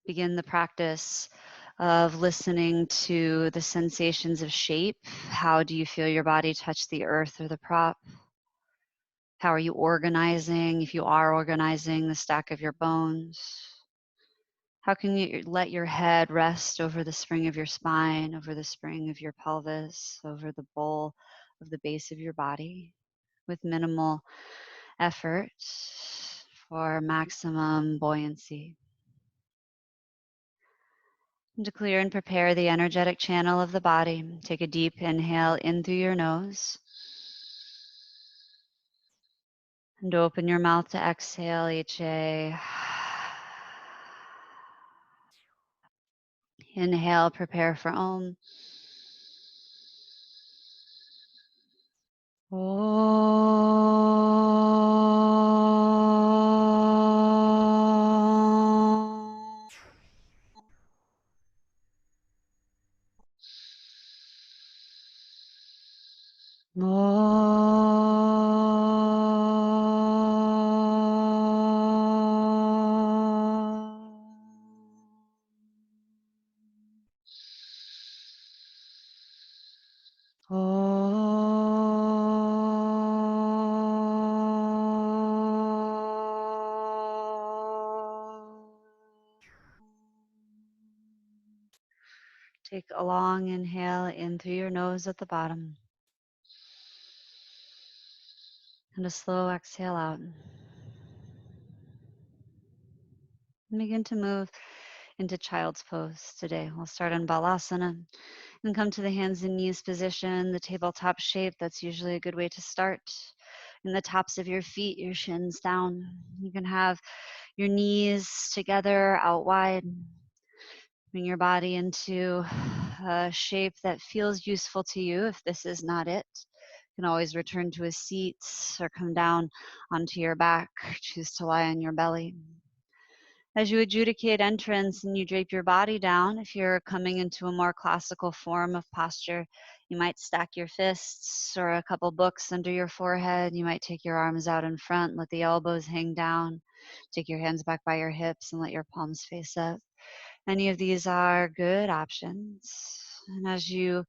begin the practice of listening to the sensations of shape. How do you feel your body touch the earth or the prop? How are you organizing, if you are organizing, the stack of your bones? How can you let your head rest over the spring of your spine, over the spring of your pelvis, over the bowl of the base of your body with minimal effort for maximum buoyancy? And to clear and prepare the energetic channel of the body, take a deep inhale in through your nose. And open your mouth to exhale each a. Inhale, prepare for Om. Take a long inhale in through your nose at the bottom. And a slow exhale out. And begin to move into child's pose today. We'll start on Balasana and come to the hands and knees position, the tabletop shape. That's usually a good way to start. In the tops of your feet, your shins down. You can have your knees together out wide. Bring your body into a shape that feels useful to you. If this is not it, you can always return to a seat or come down onto your back. Choose to lie on your belly. As you adjudicate entrance and you drape your body down, if you're coming into a more classical form of posture, you might stack your fists or a couple books under your forehead. You might take your arms out in front, let the elbows hang down. Take your hands back by your hips and let your palms face up. Any of these are good options. And as you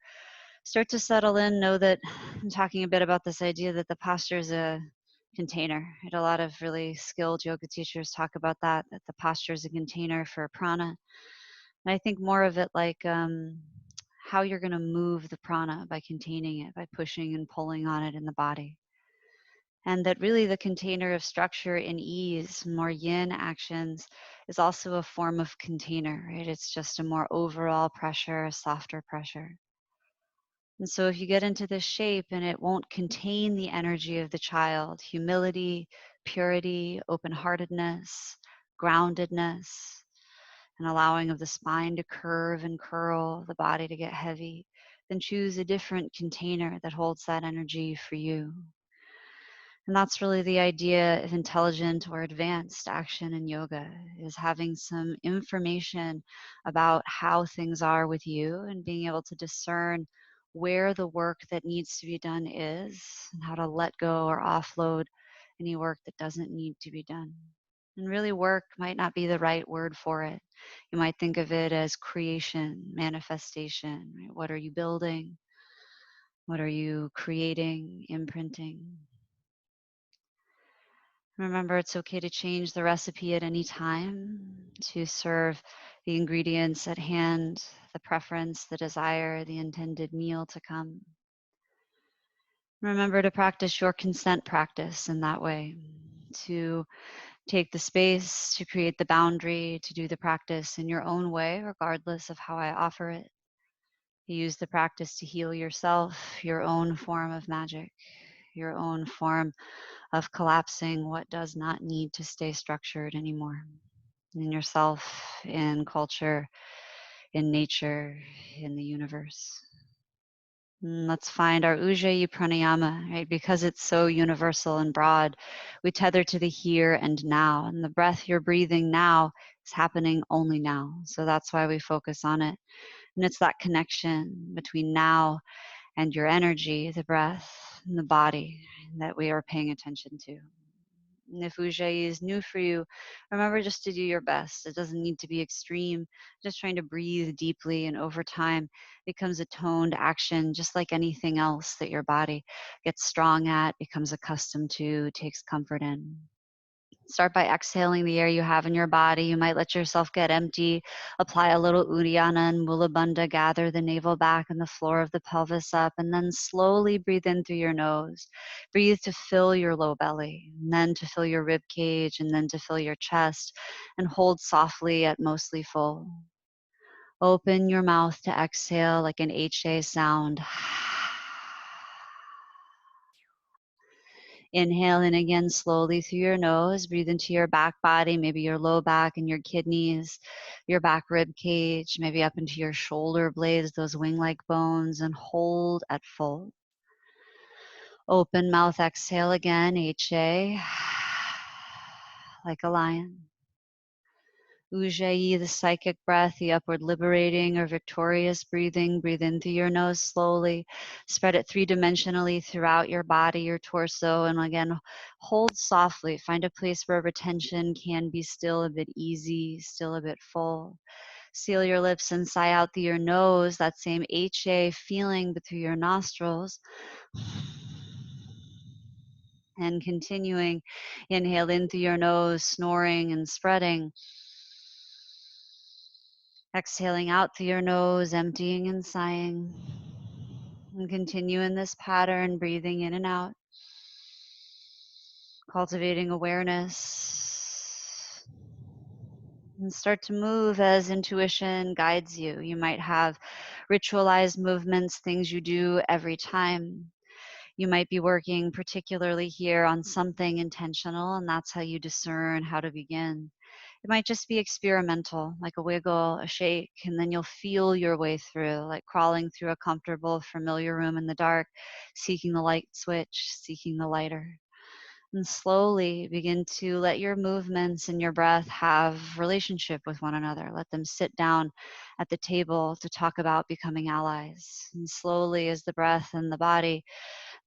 start to settle in, know that I'm talking a bit about this idea that the posture is a container. Right? A lot of really skilled yoga teachers talk about that the posture is a container for prana. And I think more of it like how you're going to move the prana by containing it, by pushing and pulling on it in the body. And that really the container of structure and ease, more yin actions, is also a form of container, right? It's just a more overall pressure, a softer pressure. And so if you get into this shape and it won't contain the energy of the child, humility, purity, open-heartedness, groundedness, and allowing of the spine to curve and curl, the body to get heavy, then choose a different container that holds that energy for you. And that's really the idea of intelligent or advanced action in yoga, is having some information about how things are with you and being able to discern where the work that needs to be done is and how to let go or offload any work that doesn't need to be done. And really, work might not be the right word for it. You might think of it as creation, manifestation. Right? What are you building? What are you creating, imprinting? Remember, it's okay to change the recipe at any time to serve the ingredients at hand, the preference, the desire, the intended meal to come. Remember to practice your consent practice in that way, to take the space, to create the boundary, to do the practice in your own way, regardless of how I offer it. Use the practice to heal yourself, your own form of magic, your own form of collapsing what does not need to stay structured anymore in yourself, in culture, in nature, in the universe. And let's find our Ujjayi Pranayama, right? Because it's so universal and broad, we tether to the here and now. And the breath you're breathing now is happening only now. So that's why we focus on it. And it's that connection between now and your energy, the breath, and the body that we are paying attention to. And if Ujjayi is new for you, remember just to do your best. It doesn't need to be extreme. Just trying to breathe deeply, and over time becomes a toned action, just like anything else that your body gets strong at, becomes accustomed to, takes comfort in. Start by exhaling the air you have in your body. You might let yourself get empty. Apply a little Uddiyana and Mula Bandha. Gather the navel back and the floor of the pelvis up. And then slowly breathe in through your nose. Breathe to fill your low belly, and then to fill your rib cage, and then to fill your chest. And hold softly at mostly full. Open your mouth to exhale like an HA sound. Inhale in again slowly through your nose. Breathe into your back body, maybe your low back and your kidneys, your back rib cage, maybe up into your shoulder blades, those wing-like bones, and hold at full. Open mouth, exhale again, HA, like a lion. Ujjayi, the psychic breath, the upward liberating or victorious breathing. Breathe in through your nose slowly. Spread it three-dimensionally throughout your body, your torso, and again, hold softly. Find a place where retention can be still a bit easy, still a bit full. Seal your lips and sigh out through your nose, that same HA feeling, but through your nostrils. And continuing, inhale in through your nose, snoring and spreading. Exhaling out through your nose, emptying and sighing. And continue in this pattern, breathing in and out, cultivating awareness. And start to move as intuition guides you. You might have ritualized movements, things you do every time. You might be working particularly here on something intentional, and that's how you discern how to begin. It might just be experimental, like a wiggle, a shake, and then you'll feel your way through, like crawling through a comfortable, familiar room in the dark, seeking the light switch, seeking the lighter. And slowly begin to let your movements and your breath have relationship with one another. Let them sit down at the table to talk about becoming allies. And slowly, as the breath and the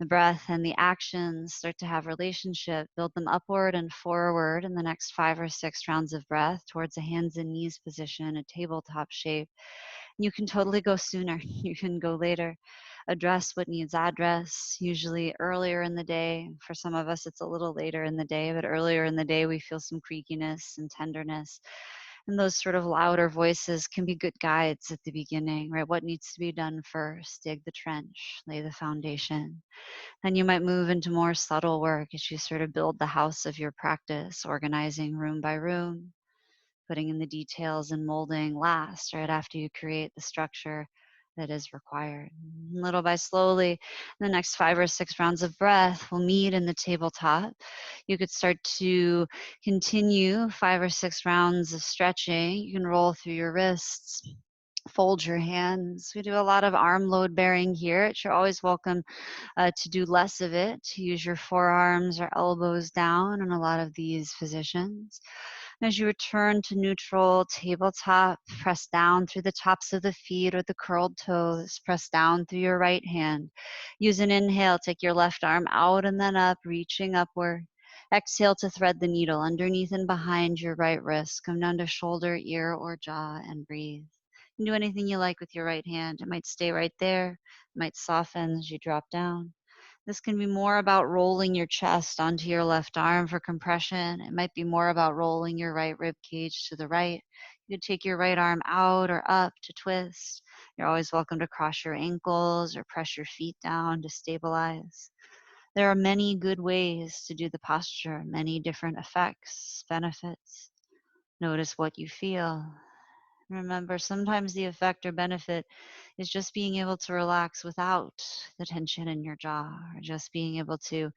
breath and the actions start to have relationship, build them upward and forward in the next 5 or 6 rounds of breath towards a hands and knees position, a tabletop shape. You can totally go sooner. You can go later. Address what needs address, usually earlier in the day. For some of us, it's a little later in the day, but earlier in the day, we feel some creakiness and tenderness. And those sort of louder voices can be good guides at the beginning, right? What needs to be done first? Dig the trench, lay the foundation. Then you might move into more subtle work as you sort of build the house of your practice, organizing room by room, putting in the details and molding last, right after you create the structure that is required. Little by slowly, the next 5 or 6 rounds of breath will meet in the tabletop. You could start to continue 5 or 6 rounds of stretching. You can roll through your wrists, fold your hands. We do a lot of arm load bearing here. You're always welcome to do less of it, to use your forearms or elbows down in a lot of these positions. As you return to neutral tabletop, press down through the tops of the feet or the curled toes. Press down through your right hand. Use an inhale, take your left arm out and then up, reaching upward. Exhale to thread the needle underneath and behind your right wrist. Come down to shoulder, ear, or jaw and breathe. You can do anything you like with your right hand. It might stay right there. It might soften as you drop down. This can be more about rolling your chest onto your left arm for compression. It might be more about rolling your right rib cage to the right. You could take your right arm out or up to twist. You're always welcome to cross your ankles or press your feet down to stabilize. There are many good ways to do the posture, many different effects, benefits. Notice what you feel. Remember, sometimes the effect or benefit is just being able to relax without the tension in your jaw, or just being able to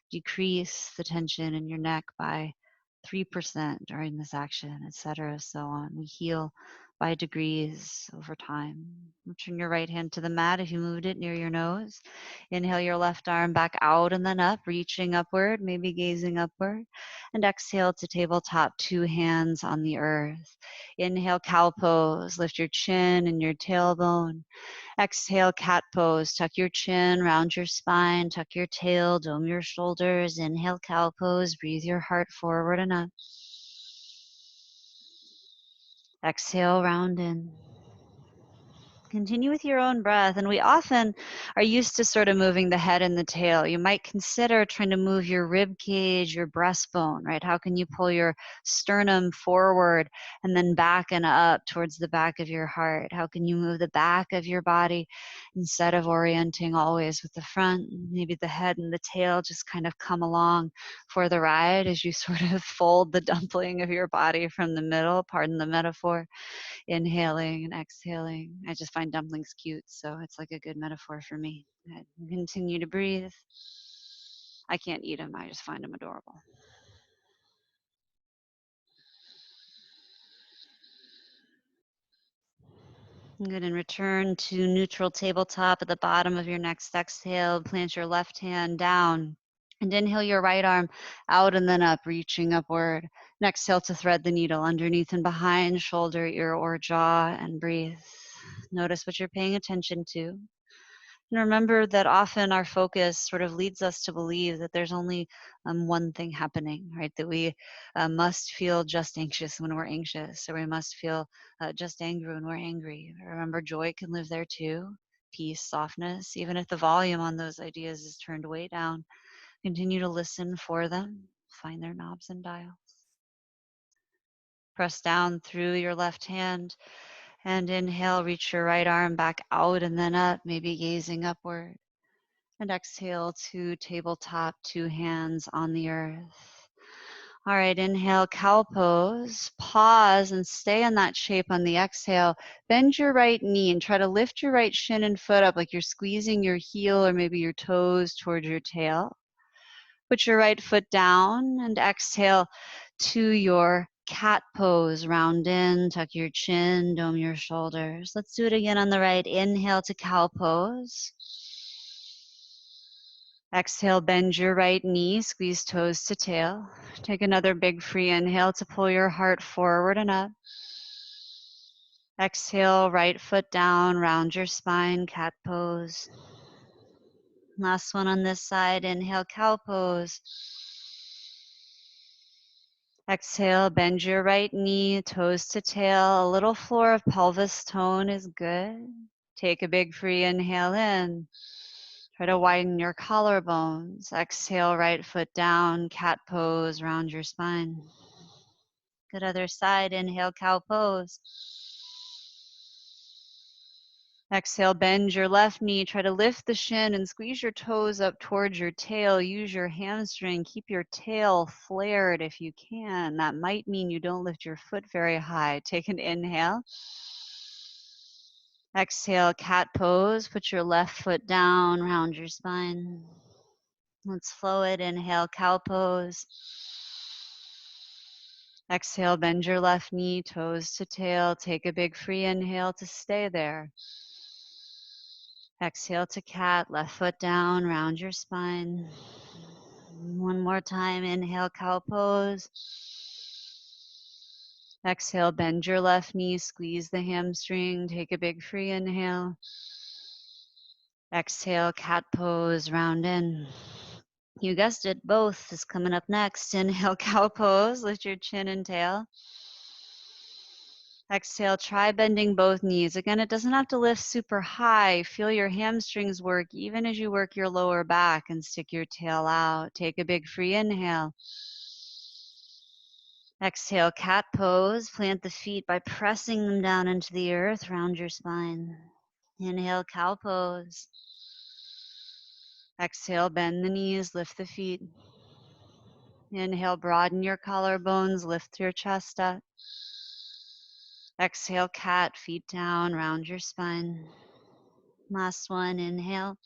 decrease the tension in your neck by 3% during this action, etc. So on. We heal by degrees over time. Turn your right hand to the mat if you moved it near your nose. Inhale your left arm back out and then up, reaching upward, maybe gazing upward. And exhale to tabletop, 2 hands on the earth. Inhale, cow pose. Lift your chin and your tailbone. Exhale, cat pose. Tuck your chin, round your spine, tuck your tail, dome your shoulders. Inhale, cow pose. Breathe your heart forward and up. Exhale, round in. Continue with your own breath. And we often are used to sort of moving the head and the tail. You might consider trying to move your rib cage, your breastbone, right? How can you pull your sternum forward and then back and up towards the back of your heart? How can you move the back of your body instead of orienting always with the front? Maybe the head and the tail just kind of come along for the ride as you sort of fold the dumpling of your body from the middle, pardon the metaphor. Inhaling and exhaling. I just find dumplings cute, so it's like a good metaphor for me. I continue to breathe. I can't eat them, I just find them adorable. Good, and return to neutral tabletop at the bottom of your next exhale. Plant your left hand down. And inhale your right arm out and then up, reaching upward. And exhale to thread the needle underneath and behind shoulder, ear, or jaw, and breathe. Notice what you're paying attention to. And remember that often our focus sort of leads us to believe that there's only one thing happening, right? That we must feel just anxious when we're anxious, or we must feel just angry when we're angry. Remember, joy can live there too. Peace, softness, even if the volume on those ideas is turned way down. Continue to listen for them, find their knobs and dials. Press down through your left hand and inhale, reach your right arm back out and then up, maybe gazing upward. And exhale to tabletop, 2 hands on the earth. All right, inhale, cow pose. Pause and stay in that shape on the exhale. Bend your right knee and try to lift your right shin and foot up like you're squeezing your heel or maybe your toes towards your tail. Put your right foot down and exhale to your cat pose. Round in, tuck your chin, dome your shoulders. Let's do it again on the right. Inhale to cow pose. Exhale, bend your right knee, squeeze toes to tail. Take another big free inhale to pull your heart forward and up. Exhale, right foot down, round your spine, cat pose. Last one on this side, inhale, cow pose. Exhale, bend your right knee, toes to tail. A little floor of pelvis tone is good. Take a big free inhale in. Try to widen your collarbones. Exhale, right foot down, cat pose, round your spine. Good, other side. Inhale, cow pose. Exhale, bend your left knee. Try to lift the shin and squeeze your toes up towards your tail. Use your hamstring. Keep your tail flared if you can. That might mean you don't lift your foot very high. Take an inhale. Exhale, cat pose. Put your left foot down, round your spine. Let's flow it. Inhale, cow pose. Exhale, bend your left knee, toes to tail. Take a big free inhale to stay there. Exhale to cat, left foot down, round your spine. One more time, inhale, cow pose. Exhale, bend your left knee, squeeze the hamstring, take a big free inhale. Exhale, cat pose, round in. You guessed it, both is coming up next. Inhale, cow pose, lift your chin and tail. Exhale, try bending both knees. Again, it doesn't have to lift super high. Feel your hamstrings work even as you work your lower back and stick your tail out. Take a big free inhale. Exhale, cat pose. Plant the feet by pressing them down into the earth, round your spine. Inhale, cow pose. Exhale, bend the knees, lift the feet. Inhale, broaden your collarbones, lift your chest up. Exhale, cat, feet down, round your spine. Last one, inhale.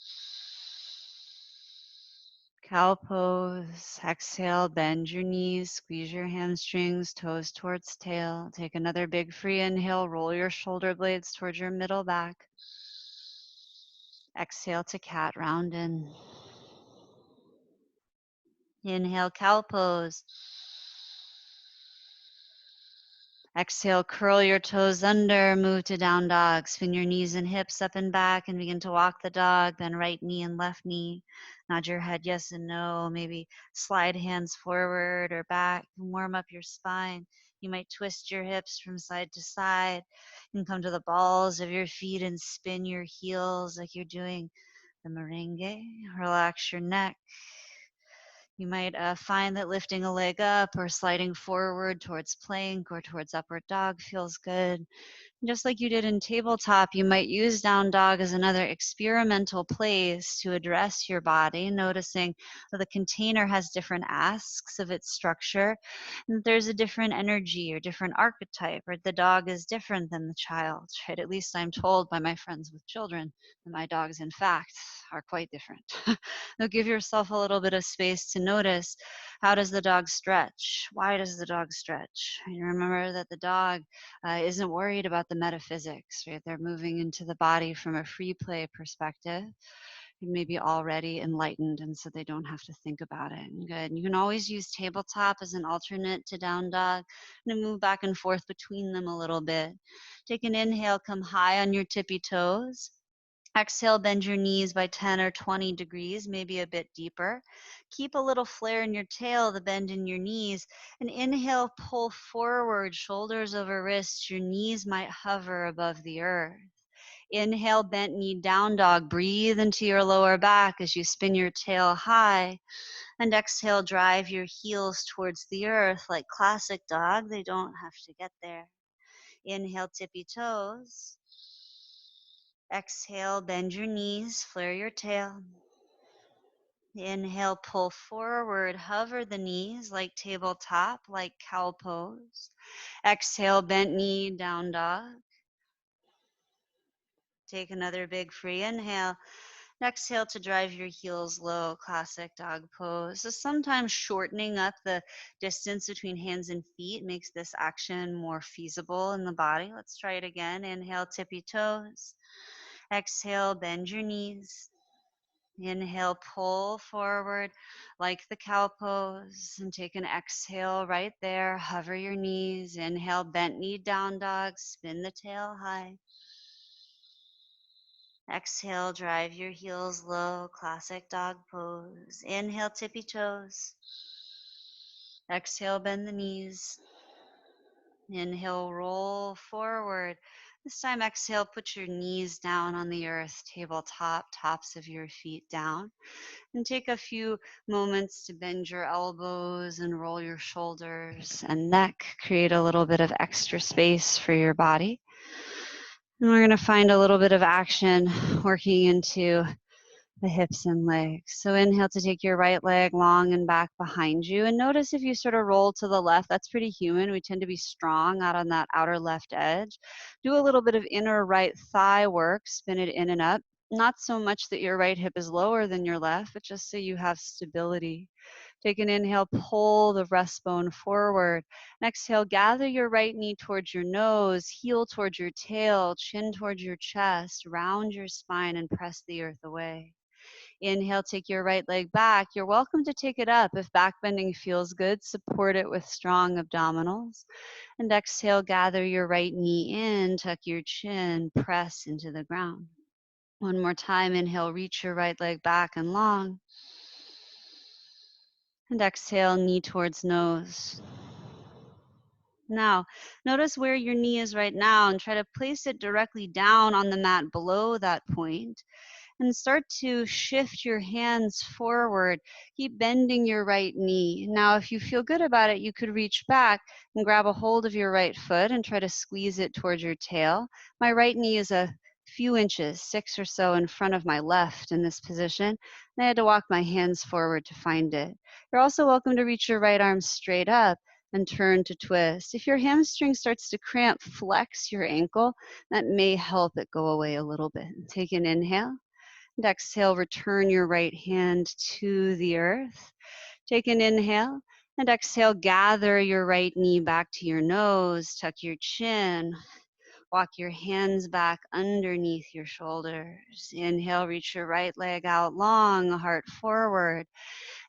Cow pose. Exhale, bend your knees, squeeze your hamstrings, toes towards tail. Take another big free inhale, roll your shoulder blades towards your middle back. Exhale to cat, round in. Inhale, cow pose. Exhale, curl your toes under, move to down dog. Spin your knees and hips up and back and begin to walk the dog. Then right knee and left knee. Nod your head yes and no. Maybe slide hands forward or back and warm up your spine. You might twist your hips from side to side and come to the balls of your feet and spin your heels like you're doing the merengue. Relax your neck. You might find that lifting a leg up or sliding forward towards plank or towards upward dog feels good. Just like you did in tabletop, you might use down dog as another experimental place to address your body, noticing that the container has different asks of its structure. And there's a different energy or different archetype, or the dog is different than the child, right? At least I'm told by my friends with children that my dogs, in fact, are quite different. So give yourself a little bit of space to notice, how does the dog stretch? Why does the dog stretch? And remember that the dog isn't worried about the metaphysics, right? They're moving into the body from a free play perspective, maybe already enlightened, and so they don't have to think about it. And good. You can always use tabletop as an alternate to down dog and move back and forth between them a little bit. Take an inhale, come high on your tippy toes. Exhale, bend your knees by 10 or 20 degrees, maybe a bit deeper. Keep a little flare in your tail, the bend in your knees. And inhale, pull forward, shoulders over wrists. Your knees might hover above the earth. Inhale, bent knee down dog. Breathe into your lower back as you spin your tail high. And exhale, drive your heels towards the earth like classic dog. They don't have to get there. Inhale, tippy toes. Exhale, bend your knees, flare your tail. Inhale, pull forward, hover the knees like tabletop, like cow pose. Exhale, bent knee, down dog. Take another big free inhale. Exhale to drive your heels low, classic dog pose. So sometimes shortening up the distance between hands and feet makes this action more feasible in the body. Let's try it again. Inhale, tippy toes. Exhale, bend your knees. Inhale, pull forward like the cow pose, and take an exhale right there. Hover your knees. Inhale, bent knee, down dog. Spin the tail high. Exhale, drive your heels low, classic dog pose. Inhale, tippy toes. Exhale, bend the knees. Inhale, roll forward. This time, exhale, put your knees down on the earth, tabletop, tops of your feet down. And take a few moments to bend your elbows and roll your shoulders and neck. Create a little bit of extra space for your body. And we're going to find a little bit of action working into the hips and legs. So inhale to take your right leg long and back behind you. And notice if you sort of roll to the left, that's pretty human. We tend to be strong out on that outer left edge. Do a little bit of inner right thigh work, spin it in and up. Not so much that your right hip is lower than your left, but just so you have stability. Take an inhale, pull the breastbone forward. And exhale, gather your right knee towards your nose, heel towards your tail, chin towards your chest, round your spine and press the earth away. Inhale, take your right leg back. You're welcome to take it up. If back bending feels good, support it with strong abdominals. And exhale, gather your right knee in, tuck your chin, press into the ground. One more time, inhale, reach your right leg back and long. And exhale, knee towards nose. Now, notice where your knee is right now and try to place it directly down on the mat below that point. And start to shift your hands forward. Keep bending your right knee. Now, if you feel good about it, you could reach back and grab a hold of your right foot and try to squeeze it towards your tail. My right knee is a few inches, 6 or so, in front of my left in this position. And I had to walk my hands forward to find it. You're also welcome to reach your right arm straight up and turn to twist. If your hamstring starts to cramp, flex your ankle. That may help it go away a little bit. Take an inhale. And exhale, return your right hand to the earth. Take an inhale. And exhale, gather your right knee back to your nose, tuck your chin, walk your hands back underneath your shoulders. Inhale, reach your right leg out long, heart forward.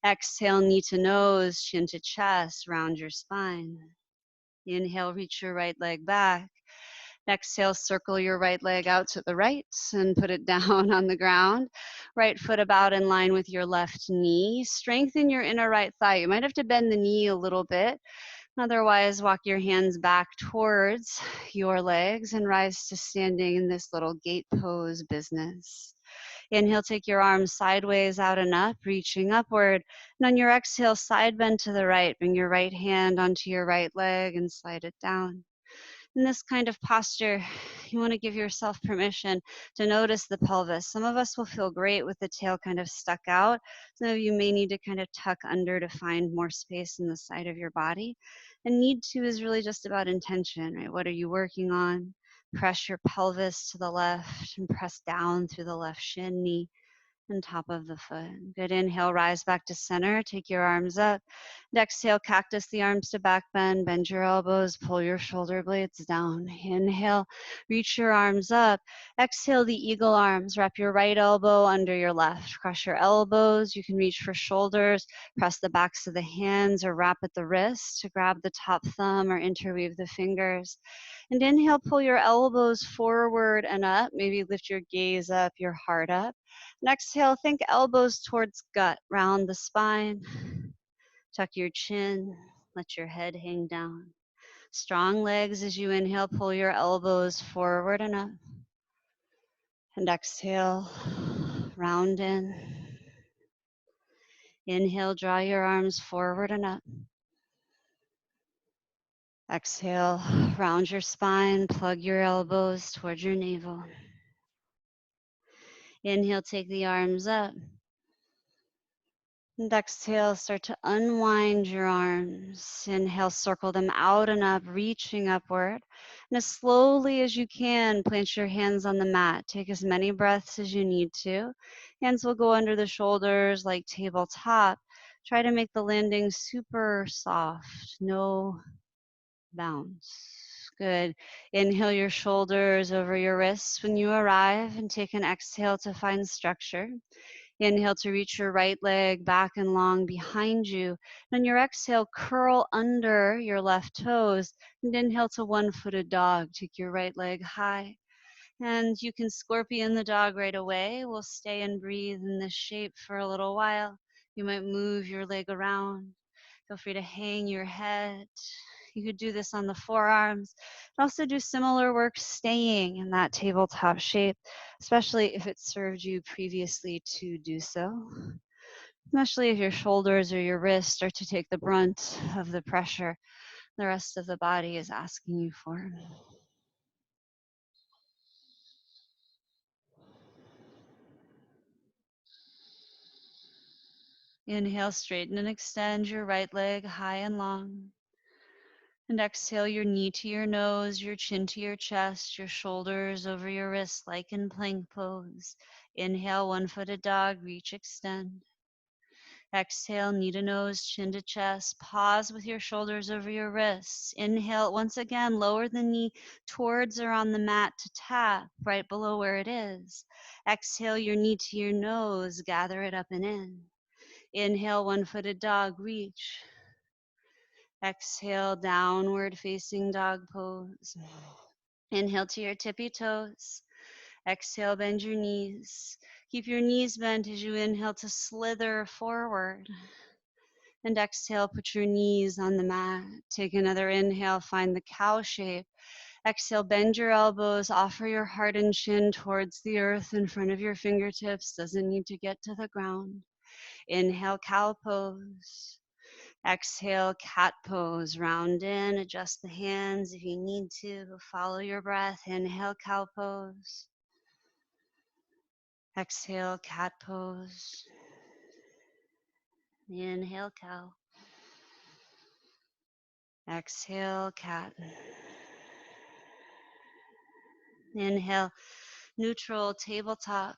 Exhale, knee to nose, chin to chest, round your spine. Inhale, reach your right leg back. Exhale, circle your right leg out to the right and put it down on the ground. Right foot about in line with your left knee. Strengthen your inner right thigh. You might have to bend the knee a little bit. Otherwise, walk your hands back towards your legs and rise to standing in this little gate pose business. Inhale, take your arms sideways out and up, reaching upward. And on your exhale, side bend to the right. Bring your right hand onto your right leg and slide it down. In this kind of posture, you want to give yourself permission to notice the pelvis. Some of us will feel great with the tail kind of stuck out. Some of you may need to kind of tuck under to find more space in the side of your body. And need to is really just about intention, right? What are you working on? Press your pelvis to the left and press down through the left shin, knee, and top of the foot. Good inhale, rise back to center. Take your arms up. And exhale, cactus the arms to back bend. Bend your elbows, pull your shoulder blades down. Inhale, reach your arms up. Exhale, the eagle arms. Wrap your right elbow under your left. Cross your elbows. You can reach for shoulders. Press the backs of the hands or wrap at the wrist to grab the top thumb or interweave the fingers. And inhale, pull your elbows forward and up. Maybe lift your gaze up, your heart up. And exhale, think elbows towards gut, round the spine, tuck your chin, let your head hang down. Strong legs as you inhale, pull your elbows forward and up. And exhale, round in. Inhale, draw your arms forward and up. Exhale, round your spine, plug your elbows towards your navel. Inhale, take the arms up. And exhale, start to unwind your arms. Inhale, circle them out and up, reaching upward. And as slowly as you can, plant your hands on the mat. Take as many breaths as you need to. Hands will go under the shoulders like tabletop. Try to make the landing super soft, no bounce. Good. Inhale your shoulders over your wrists when you arrive and take an exhale to find structure. Inhale to reach your right leg back and long behind you. And on your exhale, curl under your left toes. And inhale to one-footed dog. Take your right leg high. And you can scorpion the dog right away. We'll stay and breathe in this shape for a little while. You might move your leg around. Feel free to hang your head. You could do this on the forearms. And also do similar work staying in that tabletop shape, especially if it served you previously to do so. Especially if your shoulders or your wrists start to take the brunt of the pressure the rest of the body is asking you for. Inhale, straighten and extend your right leg high and long. And exhale your knee to your nose, your chin to your chest, your shoulders over your wrists like in plank pose. Inhale, one-footed dog, reach, extend. Exhale, knee to nose, chin to chest. Pause with your shoulders over your wrists. Inhale, once again, lower the knee towards or on the mat to tap right below where it is. Exhale, your knee to your nose, gather it up and in. Inhale, one-footed dog, reach. Exhale, downward facing dog pose. Inhale to your tippy toes. Exhale, bend your knees. Keep your knees bent as you inhale to slither forward. And exhale, put your knees on the mat. Take another inhale, find the cow shape. Exhale, bend your elbows, offer your heart and chin towards the earth in front of your fingertips. Doesn't need to get to the ground. Inhale, cow pose. Exhale, cat pose. Round in, adjust the hands if you need to. Follow your breath. Inhale, cow pose. Exhale, cat pose. Inhale, cow. Exhale, cat. Inhale, neutral tabletop.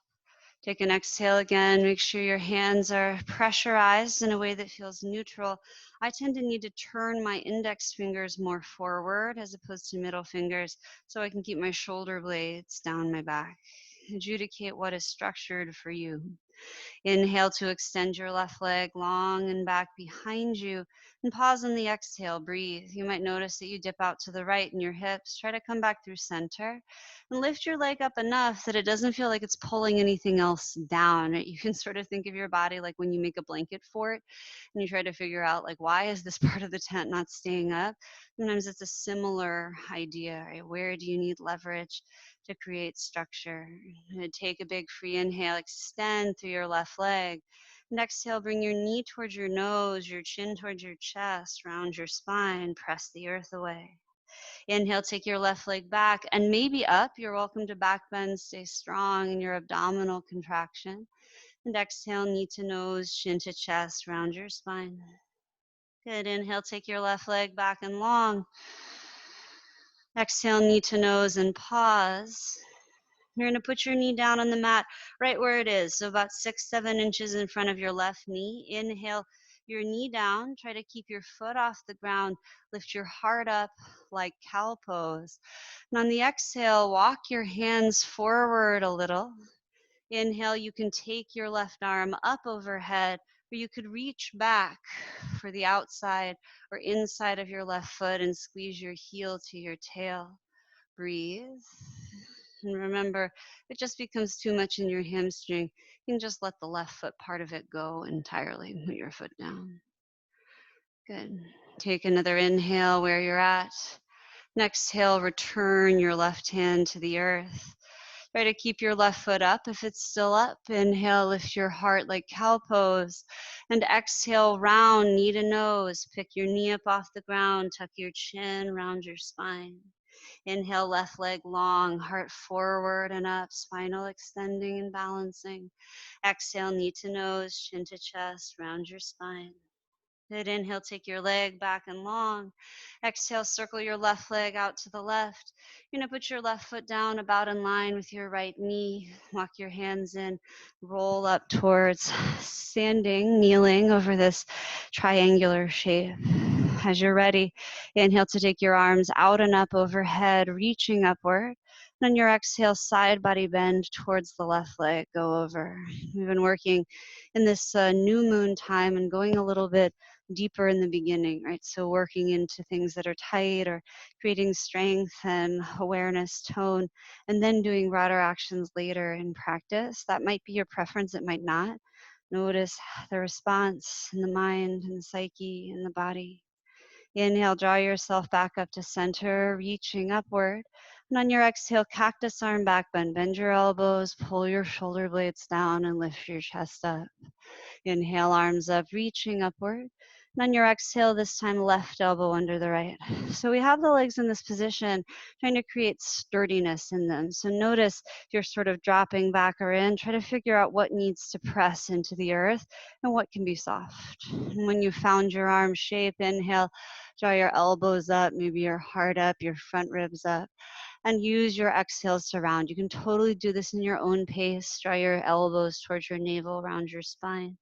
Take an exhale again. Make sure your hands are pressurized in a way that feels neutral. I tend to need to turn my index fingers more forward as opposed to middle fingers so I can keep my shoulder blades down my back. Adjudicate what is structured for you. Inhale to extend your left leg long and back behind you. And pause on the exhale, breathe. You might notice that you dip out to the right in your hips. Try to come back through center. And lift your leg up enough that it doesn't feel like it's pulling anything else down. You can sort of think of your body like when you make a blanket fort and you try to figure out, like, why is this part of the tent not staying up? Sometimes it's a similar idea, right? Where do you need leverage to create structure? Take a big free inhale, extend through your left leg. And exhale, bring your knee towards your nose, your chin towards your chest, round your spine, press the earth away. Inhale, take your left leg back and maybe up. You're welcome to back bend, stay strong in your abdominal contraction. And exhale, knee to nose, chin to chest, round your spine. Good. Inhale, take your left leg back and long. Exhale, knee to nose and pause. You're going to put your knee down on the mat right where it is, so about 6-7 inches in front of your left knee. Inhale your knee down. Try to keep your foot off the ground. Lift your heart up like cow pose. And on the exhale, walk your hands forward a little. Inhale, you can take your left arm up overhead, or you could reach back for the outside or inside of your left foot and squeeze your heel to your tail. Breathe. And remember, if it just becomes too much in your hamstring, you can just let the left foot part of it go entirely. Put your foot down. Good. Take another inhale where you're at. Next exhale, return your left hand to the earth. Try to keep your left foot up if it's still up. Inhale, lift your heart like cow pose. And exhale, round, knee to nose. Pick your knee up off the ground. Tuck your chin, round your spine. Inhale, left leg long, heart forward and up, spinal extending and balancing. Exhale, knee to nose, chin to chest, round your spine. Good. Inhale, take your leg back and long. Exhale, circle your left leg out to the left. You're going to put your left foot down about in line with your right knee. Walk your hands in, roll up towards standing, kneeling over this triangular shape. As you're ready, inhale to take your arms out and up overhead, reaching upward. Then your exhale, side body bend towards the left leg, go over. We've been working in this new moon time and going a little bit deeper in the beginning, right? So working into things that are tight or creating strength and awareness, tone, and then doing broader actions later in practice. That might be your preference, it might not. Notice the response in the mind and the psyche and the body. Inhale, draw yourself back up to center, reaching upward. And on your exhale, cactus arm back bend. Bend your elbows, pull your shoulder blades down, and lift your chest up. Inhale, arms up, reaching upward. And on your exhale, this time left elbow under the right. So we have the legs in this position, trying to create sturdiness in them. So notice you're sort of dropping back or in. Try to figure out what needs to press into the earth and what can be soft. And when you found your arm shape, inhale, draw your elbows up, maybe your heart up, your front ribs up. And use your exhales to round. You can totally do this in your own pace. Draw your elbows towards your navel, round your spine.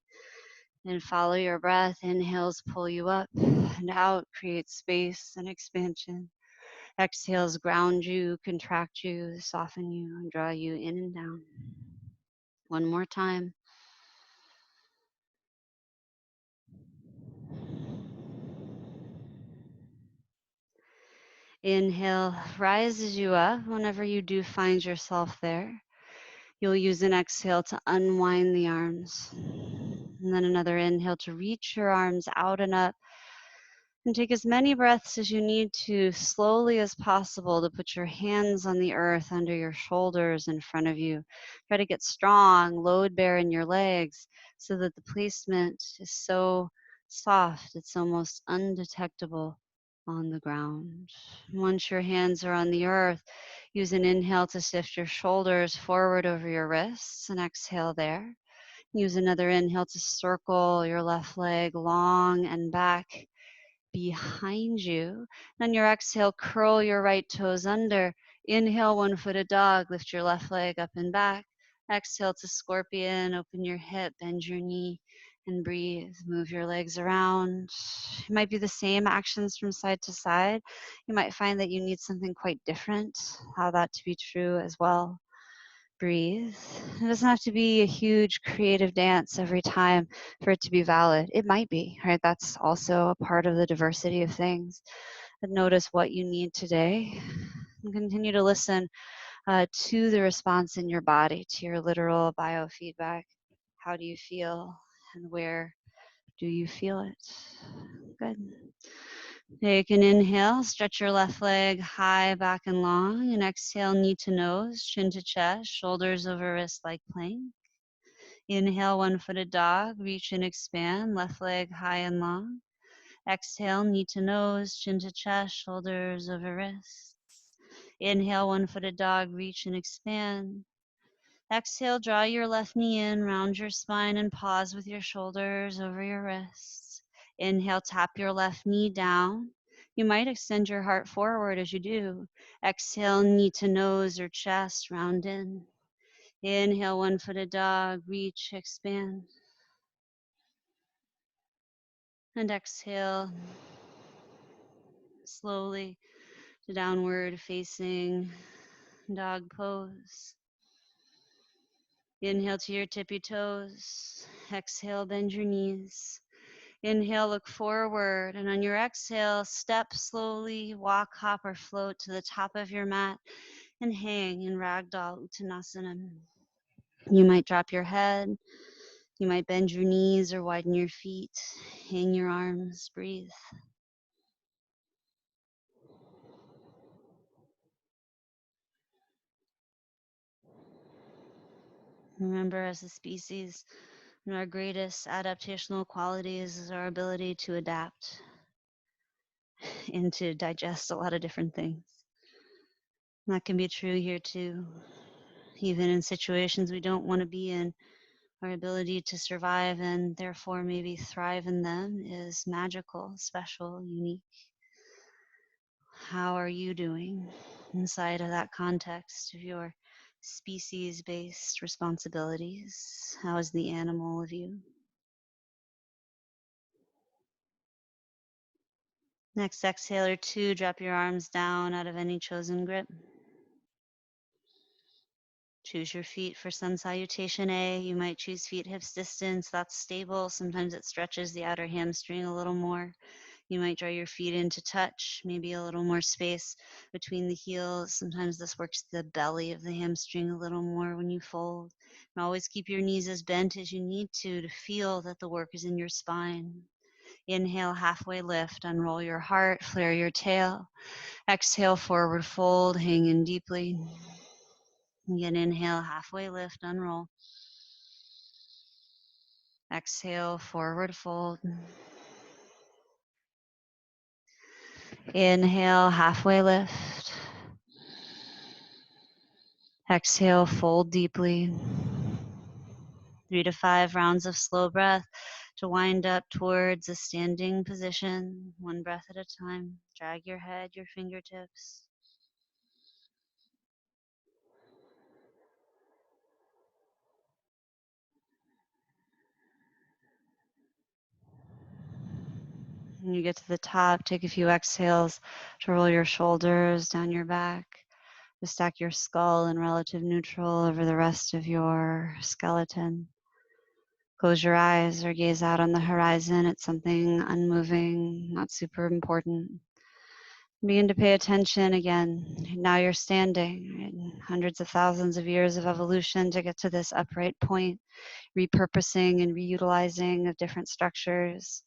And follow your breath. Inhales pull you up and out, create space and expansion. Exhales ground you, contract you, soften you, and draw you in and down. One more time. Inhale rises you up. Whenever you do find yourself there, you'll use an exhale to unwind the arms. And then another inhale to reach your arms out and up. And take as many breaths as you need to, slowly as possible, to put your hands on the earth under your shoulders in front of you. Try to get strong, load bear in your legs so that the placement is so soft it's almost undetectable on the ground. Once your hands are on the earth, use an inhale to shift your shoulders forward over your wrists and exhale there. Use another inhale to circle your left leg long and back behind you. On your exhale, curl your right toes under. Inhale, one-footed dog. Lift your left leg up and back. Exhale to scorpion. Open your hip, bend your knee, and breathe. Move your legs around. It might be the same actions from side to side. You might find that you need something quite different. Allow that to be true as well. Breathe. It doesn't have to be a huge creative dance every time for it to be valid. It might be, right? That's also a part of the diversity of things. But notice what you need today and continue to listen to the response in your body, to your literal biofeedback. How do you feel and where do you feel it? Good. Take an inhale, stretch your left leg high, back, and long. And exhale, knee to nose, chin to chest, shoulders over wrist like plank. Inhale, one-footed dog, reach and expand, left leg high and long. Exhale, knee to nose, chin to chest, shoulders over wrists. Inhale, one-footed dog, reach and expand. Exhale, draw your left knee in, round your spine, and pause with your shoulders over your wrists. Inhale, tap your left knee down. You might extend your heart forward as you do. Exhale, knee to nose or chest, round in. Inhale, one-footed dog, reach, expand. And exhale, slowly to downward facing dog pose. Inhale to your tippy toes. Exhale, bend your knees. Inhale, look forward. And on your exhale, step slowly, walk, hop, or float to the top of your mat and hang in Ragdoll Uttanasana. You might drop your head. You might bend your knees or widen your feet. Hang your arms. Breathe. Remember, as a species, one of our greatest adaptational qualities is our ability to adapt and to digest a lot of different things. And that can be true here too. Even in situations we don't want to be in, our ability to survive and therefore maybe thrive in them is magical, special, unique. How are you doing inside of that context of your species-based responsibilities? How is the animal of you? Next exhale or two, drop your arms down out of any chosen grip. Choose your feet for sun salutation A. You might choose feet hips distance. That's stable. Sometimes it stretches the outer hamstring a little more. You might draw your feet into touch, maybe a little more space between the heels. Sometimes this works the belly of the hamstring a little more when you fold. And always keep your knees as bent as you need to feel that the work is in your spine. Inhale, halfway lift, unroll your heart, flare your tail. Exhale, forward fold, hang in deeply. Again, inhale, halfway lift, unroll. Exhale, forward fold. Inhale, halfway lift. Exhale, fold deeply. 3 to 5 rounds of slow breath to wind up towards a standing position, one breath at a time. Drag your head, your fingertips. When you get to the top, take a few exhales to roll your shoulders down your back, to stack your skull in relative neutral over the rest of your skeleton. Close your eyes or gaze out on the horizon at something unmoving, not super important. Begin to pay attention again. Now you're standing, right? Hundreds of thousands of years of evolution to get to this upright point, repurposing and reutilizing of different structures.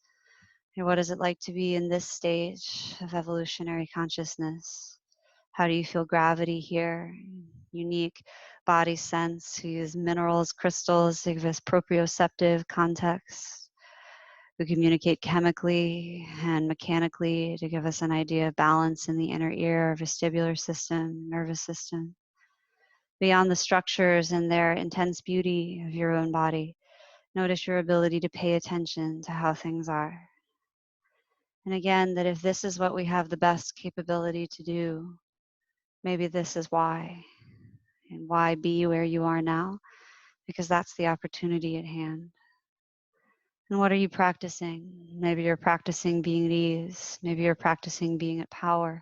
And what is it like to be in this stage of evolutionary consciousness? How do you feel gravity here? Unique body sense. We use minerals, crystals to give us proprioceptive context. We communicate chemically and mechanically to give us an idea of balance in the inner ear, vestibular system, nervous system. Beyond the structures and their intense beauty of your own body, notice your ability to pay attention to how things are. And again, that if this is what we have the best capability to do, maybe this is why. And why be where you are now? because that's the opportunity at hand. And what are you practicing? Maybe you're practicing being at ease. Maybe you're practicing being at power.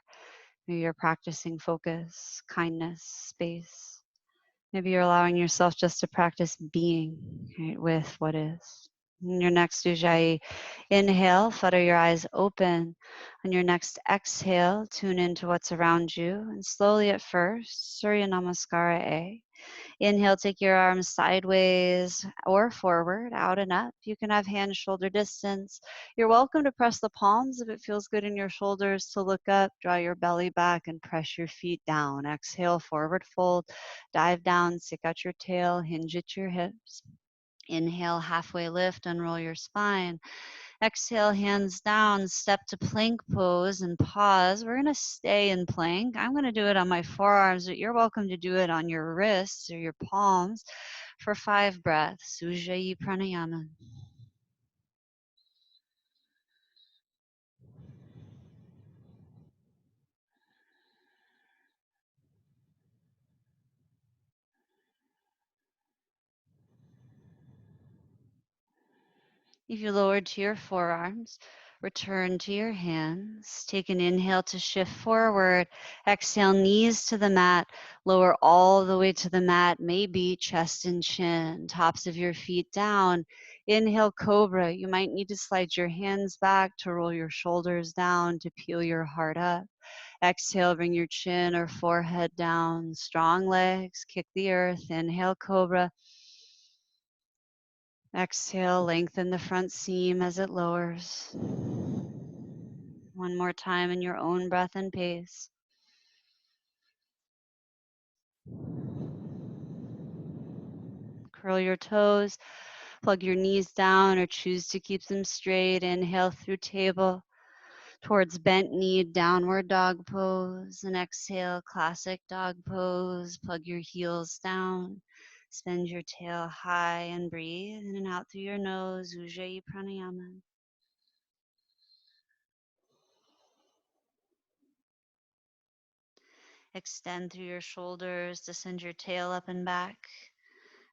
Maybe you're practicing focus, kindness, space. Maybe you're allowing yourself just to practice being, right, with what is. In your next ujjayi, inhale, flutter your eyes open. On your next exhale, tune into what's around you. And slowly at first, Surya Namaskara A. Inhale, take your arms sideways or forward, out and up. You can have hand shoulder distance. You're welcome to press the palms if it feels good in your shoulders to look up. Draw your belly back and press your feet down. Exhale, forward fold. Dive down, stick out your tail, hinge at your hips. Inhale, halfway lift, unroll your spine. Exhale, hands down, step to plank pose and pause. We're going to stay in plank. I'm going to do it on my forearms, but you're welcome to do it on your wrists or your palms for 5 breaths. Ujjayi Pranayama. If you lower to your forearms, return to your hands. Take an inhale to shift forward. Exhale, knees to the mat. Lower all the way to the mat, maybe chest and chin. Tops of your feet down. Inhale, cobra. You might need to slide your hands back to roll your shoulders down, to peel your heart up. Exhale, bring your chin or forehead down. Strong legs, kick the earth. Inhale, cobra. Exhale, lengthen the front seam as it lowers. One more time in your own breath and pace. Curl your toes, plug your knees down or choose to keep them straight. Inhale through table towards bent knee, downward dog pose. And exhale, classic dog pose. Plug your heels down. Spend your tail high and breathe in and out through your nose. Ujjayi Pranayama. Extend through your shoulders to send your tail up and back.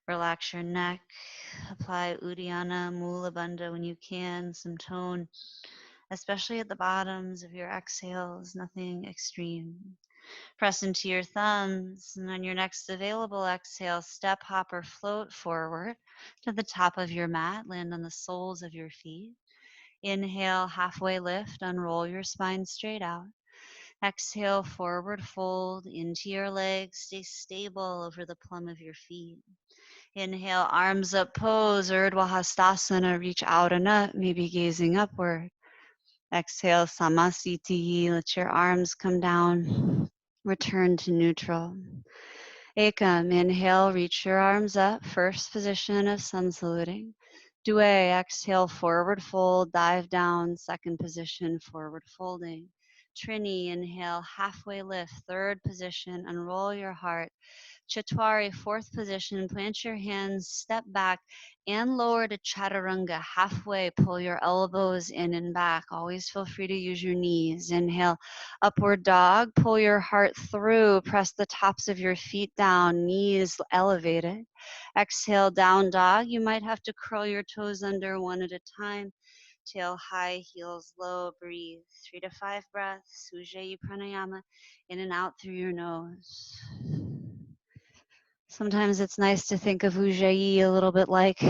Relax your neck. Apply Uddiyana Mula Bandha when you can, some tone, especially at the bottoms of your exhales, nothing extreme. Press into your thumbs, and on your next available exhale, step, hop, or float forward to the top of your mat. Land on the soles of your feet. Inhale, halfway lift, unroll your spine straight out. Exhale, forward fold into your legs. Stay stable over the plum of your feet. Inhale, arms up pose, Urdhva Hastasana. Reach out and up, maybe gazing upward. Exhale, Samasthiti. Let your arms come down. Return to neutral. Ekam, inhale, reach your arms up. First position of sun saluting. Due, exhale, forward fold, dive down. Second position, forward folding. Trini, inhale, halfway lift. Third position, unroll your heart. Chatwari, fourth position, plant your hands, step back and lower to Chaturanga. Halfway, pull your elbows in and back. Always feel free to use your knees. Inhale, upward dog, pull your heart through, press the tops of your feet down, knees elevated. Exhale, down dog. You might have to curl your toes under one at a time. Tail high, heels low, breathe. 3 to 5 breaths. Ujjayi Pranayama, in and out through your nose. Sometimes it's nice to think of Ujjayi a little bit like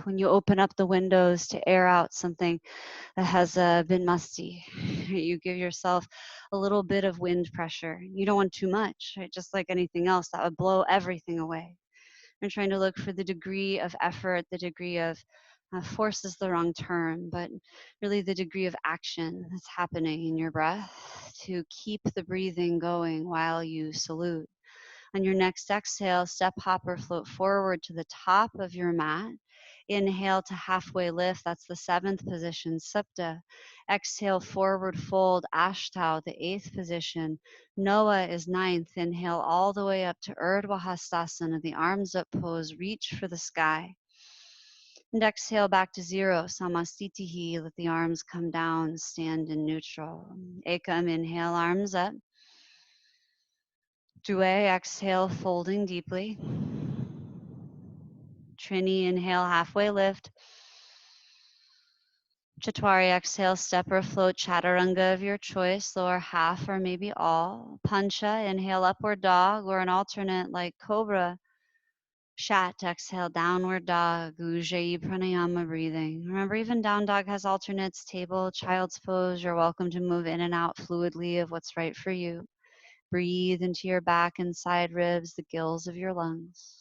when you open up the windows to air out something that has been musty. You give yourself a little bit of wind pressure. You don't want too much, right? Just like anything else, that would blow everything away. I'm trying to look for the degree of effort, the degree of force is the wrong term, but really the degree of action that's happening in your breath to keep the breathing going while you salute. On your next exhale, step, hop, or float forward to the top of your mat. Inhale to halfway lift. That's the 7th position, Supta. Exhale, forward fold, Ashtau, the 8th position. Noah is 9th. Inhale all the way up to Urdhva Hastasana, the arms up pose. Reach for the sky. And exhale back to 0, Samastitihi. Let the arms come down, stand in neutral. Ekam, inhale, arms up. Due, exhale, folding deeply. Trini, inhale, halfway lift. Chatwari, exhale, step or float, chaturanga of your choice, lower half or maybe all. Pancha, inhale, upward dog, or an alternate like cobra. Shat, exhale, downward dog, Ujjayi Pranayama breathing. Remember, even down dog has alternates, table, child's pose. You're welcome to move in and out fluidly of what's right for you. Breathe into your back and side ribs, the gills of your lungs.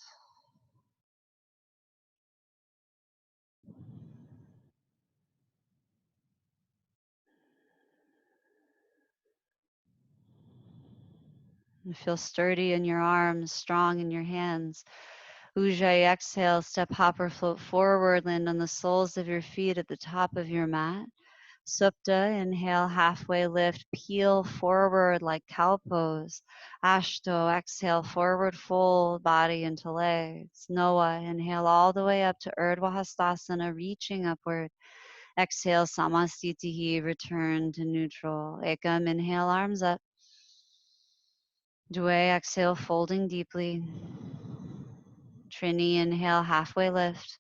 And feel sturdy in your arms, strong in your hands. Ujjayi, exhale, step, hop, or float forward, land on the soles of your feet at the top of your mat. Supta, inhale, halfway lift, peel forward like cow pose. Ashto, exhale, forward fold, body into legs. Noah, inhale all the way up to Urdhva Hastasana, reaching upward. Exhale, Samastitihi, return to neutral. Ekam, inhale, arms up. Dwe, exhale, folding deeply. Trini, inhale, halfway lift.